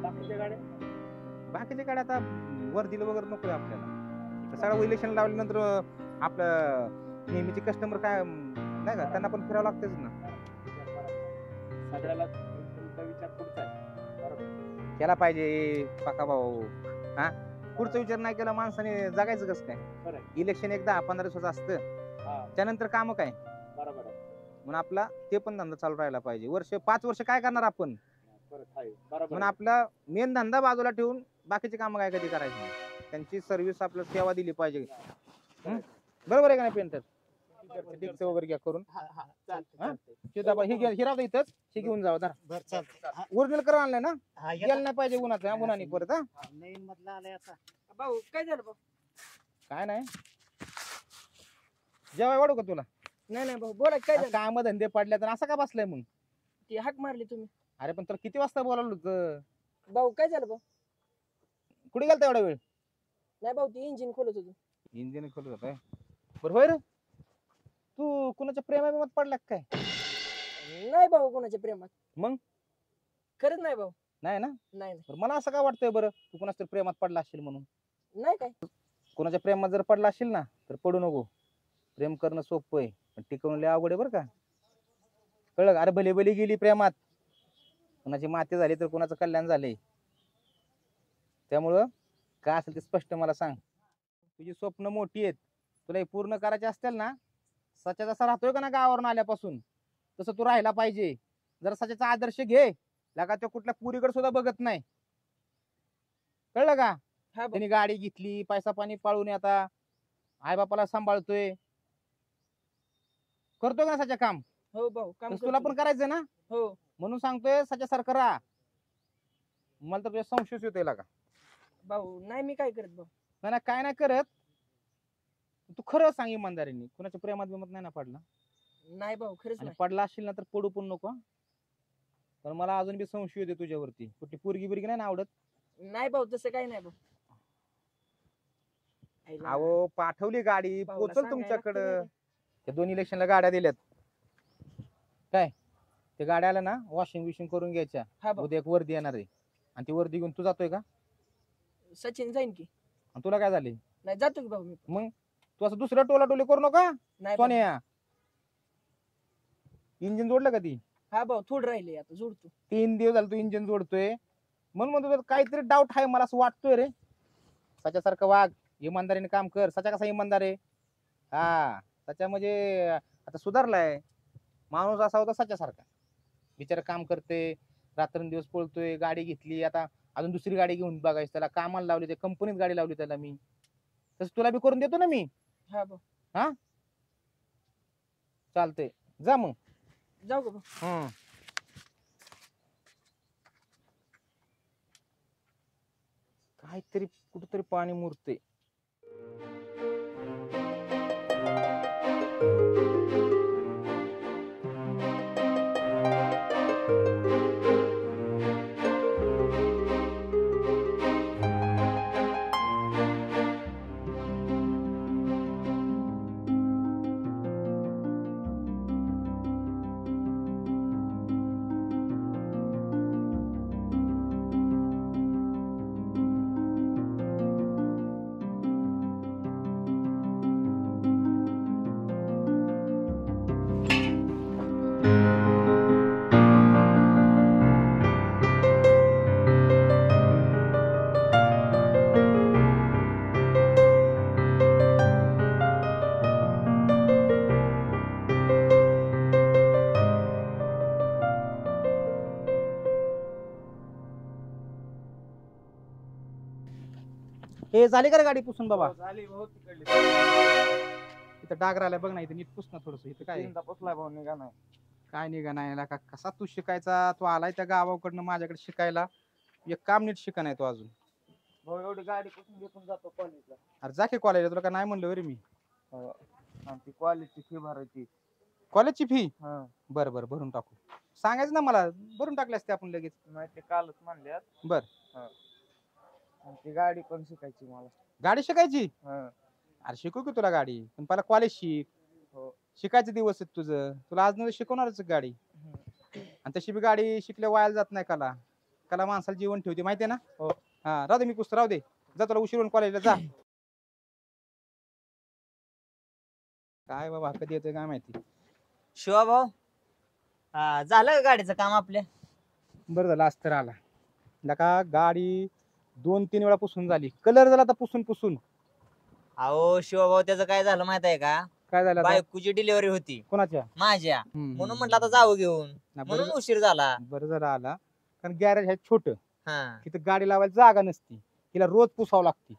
बाकीच्या गाड्या आता वर्दीला वगैरे नको आपल्याला. सगळं इलेक्शन लावल्यानंतर आपलं नेहमीचे कस्टमर काय नाही का, त्यांना पण फिरावं लागतेच ना. सगळ्याला तुमचा विचार पुढचा आहे. केला पाहिजे पाका भाऊ. हा, पुढचा विचार नाही केला माणसाने जगायचं कसं काय. इलेक्शन एक 10-15 दिवसाचं असतं, त्यानंतर काम काय. बरोबर आहे. म्हणून आपला ते पण धंदा चालू राहायला पाहिजे. 5 वर्ष काय करणार आपण. म्हणून आपला मेन धंदा बाजूला ठेवून बाकीचे काम काय कधी करायचे नाही. त्यांची सर्व्हिस आपल्याला सेवा दिली पाहिजे. बरोबर आहे का नाही पेंटर. वगैरे घ्या करून हिराव इथंच हे घेऊन जावं. ओरिजिनल करून आणलंय ना, गेलं नाही पाहिजे उन्हाचं उन्हाने परत. नवीन मधला आलाय आता. भाऊ काय झालं भाऊ? काय नाही, जेवाय वाढू का तुला. नाही नाही भाऊ बोला काय झालं? काम धंदे पडल्या तर असं का बसलाय मग. ती हाक मारली तुम्ही. अरे पण तुला किती वाजता बोलावलं होतं. भाऊ काय झालं भाऊ? कुठे गेलता एवढा वेळ. नाही भाऊ ती इंजिन खोलत होतो. इंजिन खोलत होता बरं. होय रे, तू कुणाच्या प्रेमात पडला काय. नाही भाऊ कोणाच्या प्रेमात. मग खरंच नाही भाऊ. नाही ना. नाही बरं, मला असं काय वाटतंय बरं, तू कुणाच्या तरी प्रेमात पडला असेल म्हणून. नाही काय. कोणाच्या प्रेमात जर पडला असेल ना तर पडू नको. प्रेम करणं सोपं आहे पण टिकवणं लय अवघड आहे बरं का. कळलं का. अरे भले भले गेली प्रेमात, कोणाची माती झाली तर कोणाचं कल्याण झालंय. त्यामुळं काय असेल ते स्पष्ट मला सांग. तुझी स्वप्न मोठी आहेत, तुला हे पूर्ण करायचे असतील ना, सच्या जसा राहतोय का ना गावावरून आल्यापासून तसं तू राहायला पाहिजे. जर सच्याचा आदर्श घे, लगा तो कुठल्या पुरीकडे सुद्धा बघत नाही. कळलं का. त्यांनी गाडी घेतली, पैसा पाणी पाळून आता आई बापाला सांभाळतोय, करतोय ना सच्या काम. हो भाऊ काम तुला पण करायचंय ना. हो म्हणून सांगतोय सच्यासारखं राहा. मला तर तुझ्या संशयच येतोय का. भाऊ नाही मी काय करत भाऊ. नाही काय नाही करत. तू खरं सांग इमानदारीने, कुणाच्या प्रेमात बिमत नाही ना पडला. नाही भाऊ खरंच आणि नाही. पडला असशील ना तर पडू पण नको. पण मला अजून बी संशय येते तुझ्यावरती. कुठली पोरगी बिरगी नाही ना आवडत. नाही भाऊ तसं काही नाही भाऊ. आईला- अहो पाठवली गाडी, भाऊला पोचल सांगायला तुमच्याकडं. लागतं त्या 2 इलेक्शनला गाड्या दिल्यात काय. ते गाड्या आल्या ना, वॉशिंग बिशिंग करून घ्यायच्या. हा भाऊ. उद्या एक वर्दी येणार आहे आणि ती वर्दी घेऊन तू जातोय का. सचिन जाईन की. आणि तुला काय झाले. नाही जातो की भाऊ मी. मग तू असं दुसऱ्या टोला टोली करू नका. नाही भाऊ. सोन्या इंजिन जोडलं का ती. हा भाऊ थोडं राहिले आता जोडतो. 3 दिवस झाले तू इंजिन जोडतोय. म्हणून म्हणतो काहीतरी डाऊट आहे मला असं वाटतोय रे. सच्यासारखं वाघ, इमानदारीने काम कर. सचा कसा इमानदार आहे. हा सचा म्हणजे आता सुधारलाय. माणूस असा होता सच्यासारखा. बिचारा काम करते, रात्रंदिवस पळतोय. गाडी घेतली, आता अजून दुसरी गाडी घेऊन बघायची त्याला. कामाला लावली, ते कंपनीत गाडी लावली त्याला मी. तसं तुला बी करून देतो ना मी. हा भाऊ हा चालतंय, जा मग. जाऊ का भाऊ. काहीतरी कुठेतरी पाणी मुरते. हे झाली का रे गाडी पुसून बाबा. झाली भाऊ तिकडली. इथं डाग राहिलाय बघ ना, इथं नीट पुस ना थोडस. इथं काय तीनदा पोचलाय भाऊ, निघा नाही. काय निघा नाही का. कसा तू शिकायचा. तू आलाय त्या गावाकडनं माझ्याकडे शिकायला. एक काम नीट शिका नाही तू अजून. भाऊ एवढी गाडी कुठून घेऊन जातो कॉलेजला. अरे जा की कॉलेजला, तुला काय नाही म्हणलं रे मी. आणि ती कॉलेजची फी भरायची. कॉलेजची फी. हा बरं बरं भरून टाकू. सांगायचं ना मला, भरून टाकली असते आपण लगेच. नाही ते कालच म्हणल्यात. बर. आणि ती गाडी पण शिकायची मला. गाडी शिकायची. हा अरे शिकू की तुला गाडी, पण पहिला कॉलेज शिक. हो. शिकायचे दिवस आहेत तुझं, तुला आज नव्हतं शिकवणारच गाडी. आणि तशी बी गाडी शिकल्या वायाला जात नाही. कला कला माणसाला जीवन ठेवते माहितीये ना. हो. हा राहू दे, मी पुस्तक राहू दे, जा तुला उशीर होऊन कॉलेजला जा. काय बाबा कधी येतोय काय माहिती. शिवाभाऊ झालं का गाडीचं काम आपल्या? बरं झालं आज तर आला. लका गाडी 2-3 वेळा पुसून झाली, कलर झाला आता पुसून पुसून. अहो शिवाभाऊ त्याचं काय झालं माहित आहे का? काय झालं आता? बायकोची डिलिव्हरी होती कोणाच्या? माझ्या, हम्म. म्हणून म्हटलं आता जावं घेऊन, ना, म्हणून बरं उशीर झाला. बरं झालं आला, कारण गॅरेज आहे छोट, हा तिथं गाडी लावायला जागा नसती, तिला रोज पुसावं लागते.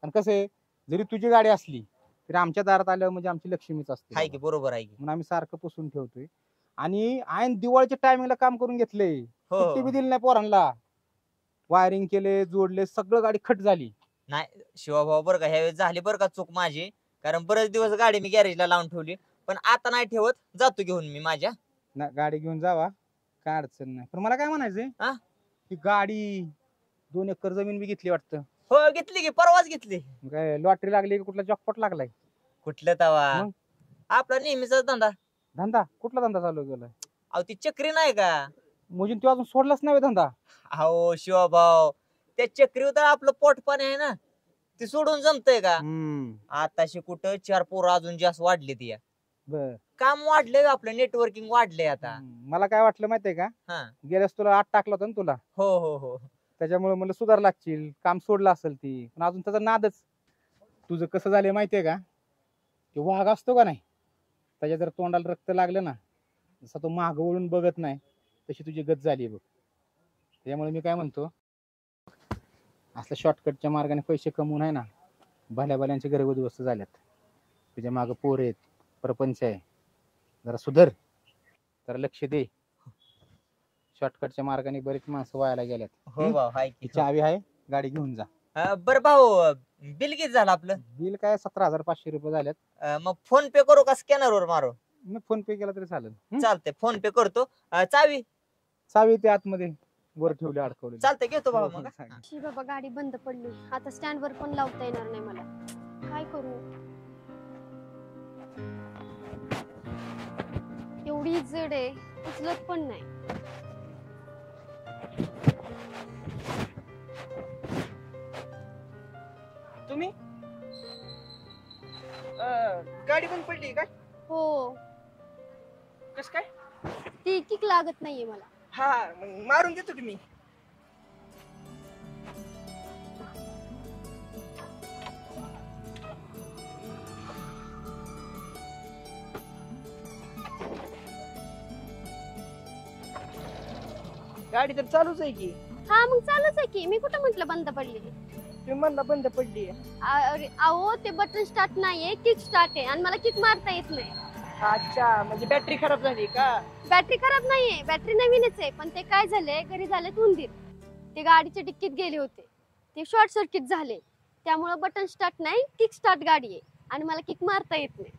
आणि कसं आहे, जरी तुझी गाडी असली तरी आमच्या दारात आल्यावर म्हणजे आमची लक्ष्मीच असते आहे बाबा. की, बरोबर आहे की. म्हणून आम्ही सारखं पुसून ठेवतोय. आणि ऐन दिवाळीच्या टायमिंगला काम करून घेतलंय, हो सुट्टी बी दिली नाही पोरांना. वायरिंग केले, जोडले, सगळं गाडी खट झाली. नाही शिवाभाऊ बरं का, ह्यावेळेस झाली बरं का चूक माझी, कारण बरेच दिवस गाडी मी गॅरेजला लावून ठेवली, पण आता नाही ठेवत, जातो घेऊन मी माझ्या. ना गाडी घेऊन जावा, काय अडचण नाही. पण मला काय म्हणायचंय, हा? की गाडी 2 एकर जमीन बी घेतली वाटतं. हो घेतली की, परवाच घेतली. काय लॉटरी लागली की कुठला जॉकपॉट लागलाय? कुठलं तवा, मग? आपला नेहमीचा धंदा. धंदा कुठला धंदा चालू केलाय? अहो ती चक्री नाही का? म्हणजे तू अजून सोडलाच नाही होय धंदा? अहो शिवाभाऊ, त्या चक्रीवर तर आपलं पोट पाणी आहे ना, ती सोडून जमतंय का? आताशी कुठं 4 पोरं अजून जास्त वाढली ती. बर, काम वाढलंय आपलं, नेटवर्किंग वाढलंय आता. मला काय वाटलं माहितीये का, हा गेल्यास तुला 8 टाकला होता ना तुला, हो हो हो. त्याच्यामुळे मला सुधार लागतील, काम सोडलं असेल ती, पण अजून त्याचा नादच. तुझं कसं झालंय माहितीये का, ते वाघ असतो का नाही, त्याच्या जर तोंडाला रक्त लागलं ना, जसा तो मागं वळून बघत नाही, तशी तुझी गत झाली बघ. त्यामुळे मी काय म्हणतो, असल्या शॉर्टकटच्या मार्गाने पैसे कमवून आहे ना, भल्या भल्यांचे घर उद्ध्वस्त झाल्यात. तुझ्या मागं पोर आहेत, प्रपंच आहे, जरा सुधर, जरा लक्ष दे. शॉर्टकटच्या मार्गाने बरीच माणसं वायाला गेल्यात. हो भाऊ हाय की. चावी आहे, गाडी घेऊन जा. बरं भाऊ, बिल किती झालं आपलं? बिल काय 17,500 रुपये झाल्यात. मग फोन पे करू का स्कॅनर वर मारू? मी फोन पे केला तरी चालेल. चालतंय, फोन पे करतो. चावी चावी ते आतमध्ये वर ठेवली, अडकवली. चालतंय, घेतो भाऊ मग. शी बाबा गाडी बंद पडली, आता स्टँड वर पण लावता येणार नाही मला. काय करू? एवढी जड आहे, उचलत पण नाही. तुम्ही गाडी पण पडली काय? हो, कस काय? ती किक लागत नाहीये मला. हा मग मारून देतो की मी. गाडी तर चालूच आहे की. हा मग चालूच आहे की, मी कुठं म्हंटल बंद पडली. तुम्ही म्हणला बंद पडली. अहो ते बटन स्टार्ट नाहीये, किक स्टार्ट आहे, आणि मला किक मारता येत नाही. अच्छा, म्हणजे बॅटरी खराब झाली का? बॅटरी खराब नाहीये, बॅटरी नवीनच आहे, पण ते काय झालंय, घरी झाले उंदीर, ते गाडीच्या डिक्कीत गेले होते, ते शॉर्ट सर्किट झाले, त्यामुळे बटन स्टार्ट नाही, किक स्टार्ट गाडी आहे, आणि मला किक मारता येत नाही.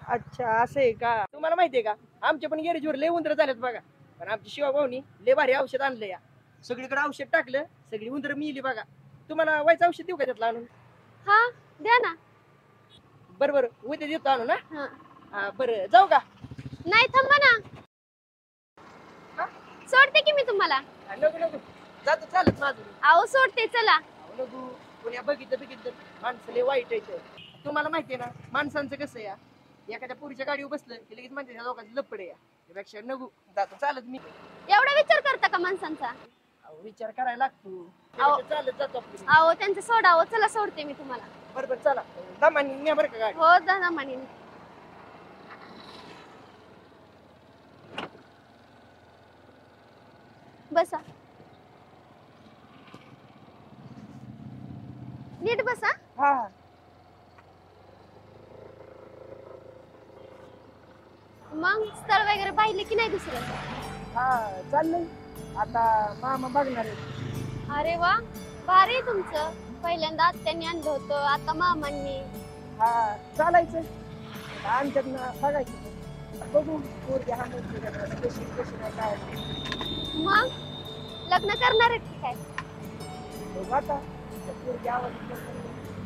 अच्छा असं आहे का? तुम्हाला माहितीये का, आमच्या पण गॅरेजवर लय उंदर झालेत बघा. पण आमची शिवाभाऊनी लय भारी औषध आणलं या, सगळीकडे औषध टाकलं, सगळी उंदर मिली बघा. तुम्हाला व्हायचं औषध देऊ का त्यातलं आणून? हा द्या ना. बरं बरं उद्या देतो आणून. हा. हा बरं जाऊ का? नाही थांबा ना, सोडते की मी तुम्हाला. नको नको, जातो चालत माझं. अहो सोडते, चला. नको, कोणी बघितलं माणसं लय वाईट आहे. तुम्हाला माहितीये ना माणसांचं कसं या, एखाद्या पुरीच्या गाडीवर बसलं की लगेच म्हणते ह्या लोकांचं लपड या. त्यापेक्षा नको, जातो चालत मी. एवढा विचार करता का माणसांचा? अहो, विचार करायला लागतो. अहो. त्यापेक्षा चालत जातो आपलं. अहो त्यांचं सोडावं, चला सोडते मी तुम्हाला. बरं बरं चला, दमानी न्या बरं का गाडी. हो दादा म्हणे. बसा, नीट बसा. हा मग स्थळ वगैरे पाहिले की नाही दुसरं? हा चाललंय आता, मामा बघणार आहे. अरे वा, भारी आहे तुमचं. पहिल्यांदा आत्यानी आणलं होतं, आता मामांनी. हा चालायचं आमच्यात ना बघायचं. बघू पोरगी हा मोठी कशी कशी नाही काय. मग लग्न करणार आहेत की काय? बघू आता पोरगी आवाज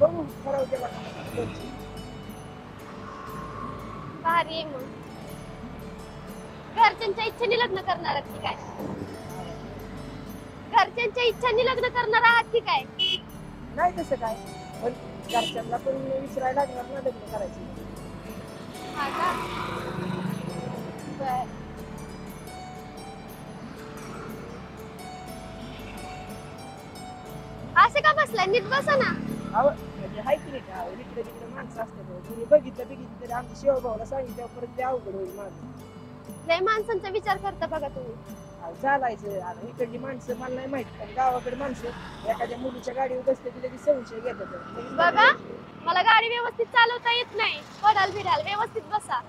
बघू ठरवते. भारी आहे मग. घरच्यांच्या इच्छेने लग्न करणार आहात की काय? घरच्यांच्या इच्छेने लग्न करणार आहात की काय? नाही तसं काय, पण घरच्यांना पण विचारायला लागणार ना लग्न करायचं. हा का? बर. असे का बसलाय? नीट बसा ना. म्हणजे हाय की नाही का, इकडे तिकडे माणसं असतात, तुम्ही बघितलं तरी आमच्या शिवभाऊला सांगितलं परत ते अवघड होईल माझं. लय माणसांचा विचार करता बघा तुम्ही. चालायचं आता, इकडली माणसं मला नाही माहित, पण गावाकडे माणसं एखाद्या मुलीच्या गाडीवर बसले की लगेच संशय घेतात. बघा, मला गाडी व्यवस्थित चालवता येत नाही. पडाल बिडाल व्यवस्थित बसा.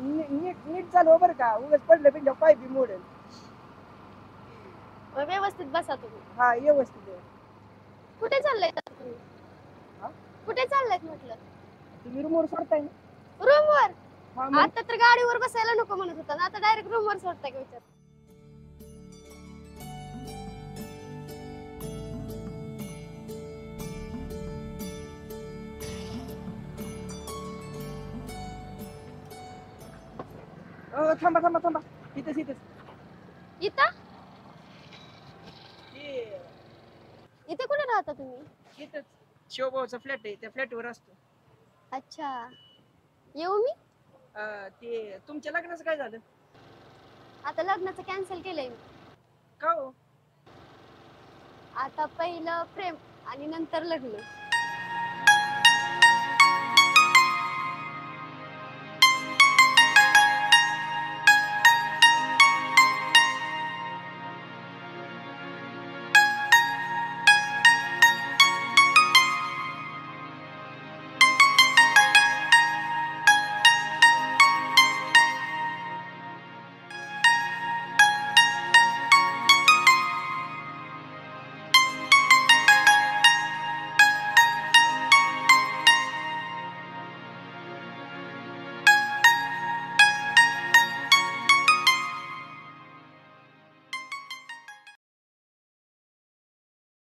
नीट नीट चालव बरं का, उगाच पडलं पिंड्या पाय बी मोडेल. व्यवस्थित बसा तुम्ही. हा व्यवस्थित आहे. कुठे चाललाय तुम्ही? हा? कुठे चाललायत म्हटलं? तुम्ही रूमवर सोडताय ना? रूमवर? हा मग. आता तर गाडीवर बसायला नको म्हणत होता ना, आता डायरेक्ट रूमवर सोडताय का विचार? थांबा थांबा थांबा, इथंच इथंच. इथं? हे इथे कुठे राहता तुम्ही? इथंच शिवभाऊचा फ्लॅट आहे, त्या फ्लॅटवर असतो. अच्छा, येऊ मी? ते तुमच्या लग्नाचं काय झालं? आता लग्नाचं कॅन्सल केलंय मी. का हो? आता पहिलं प्रेम आणि नंतर लग्न.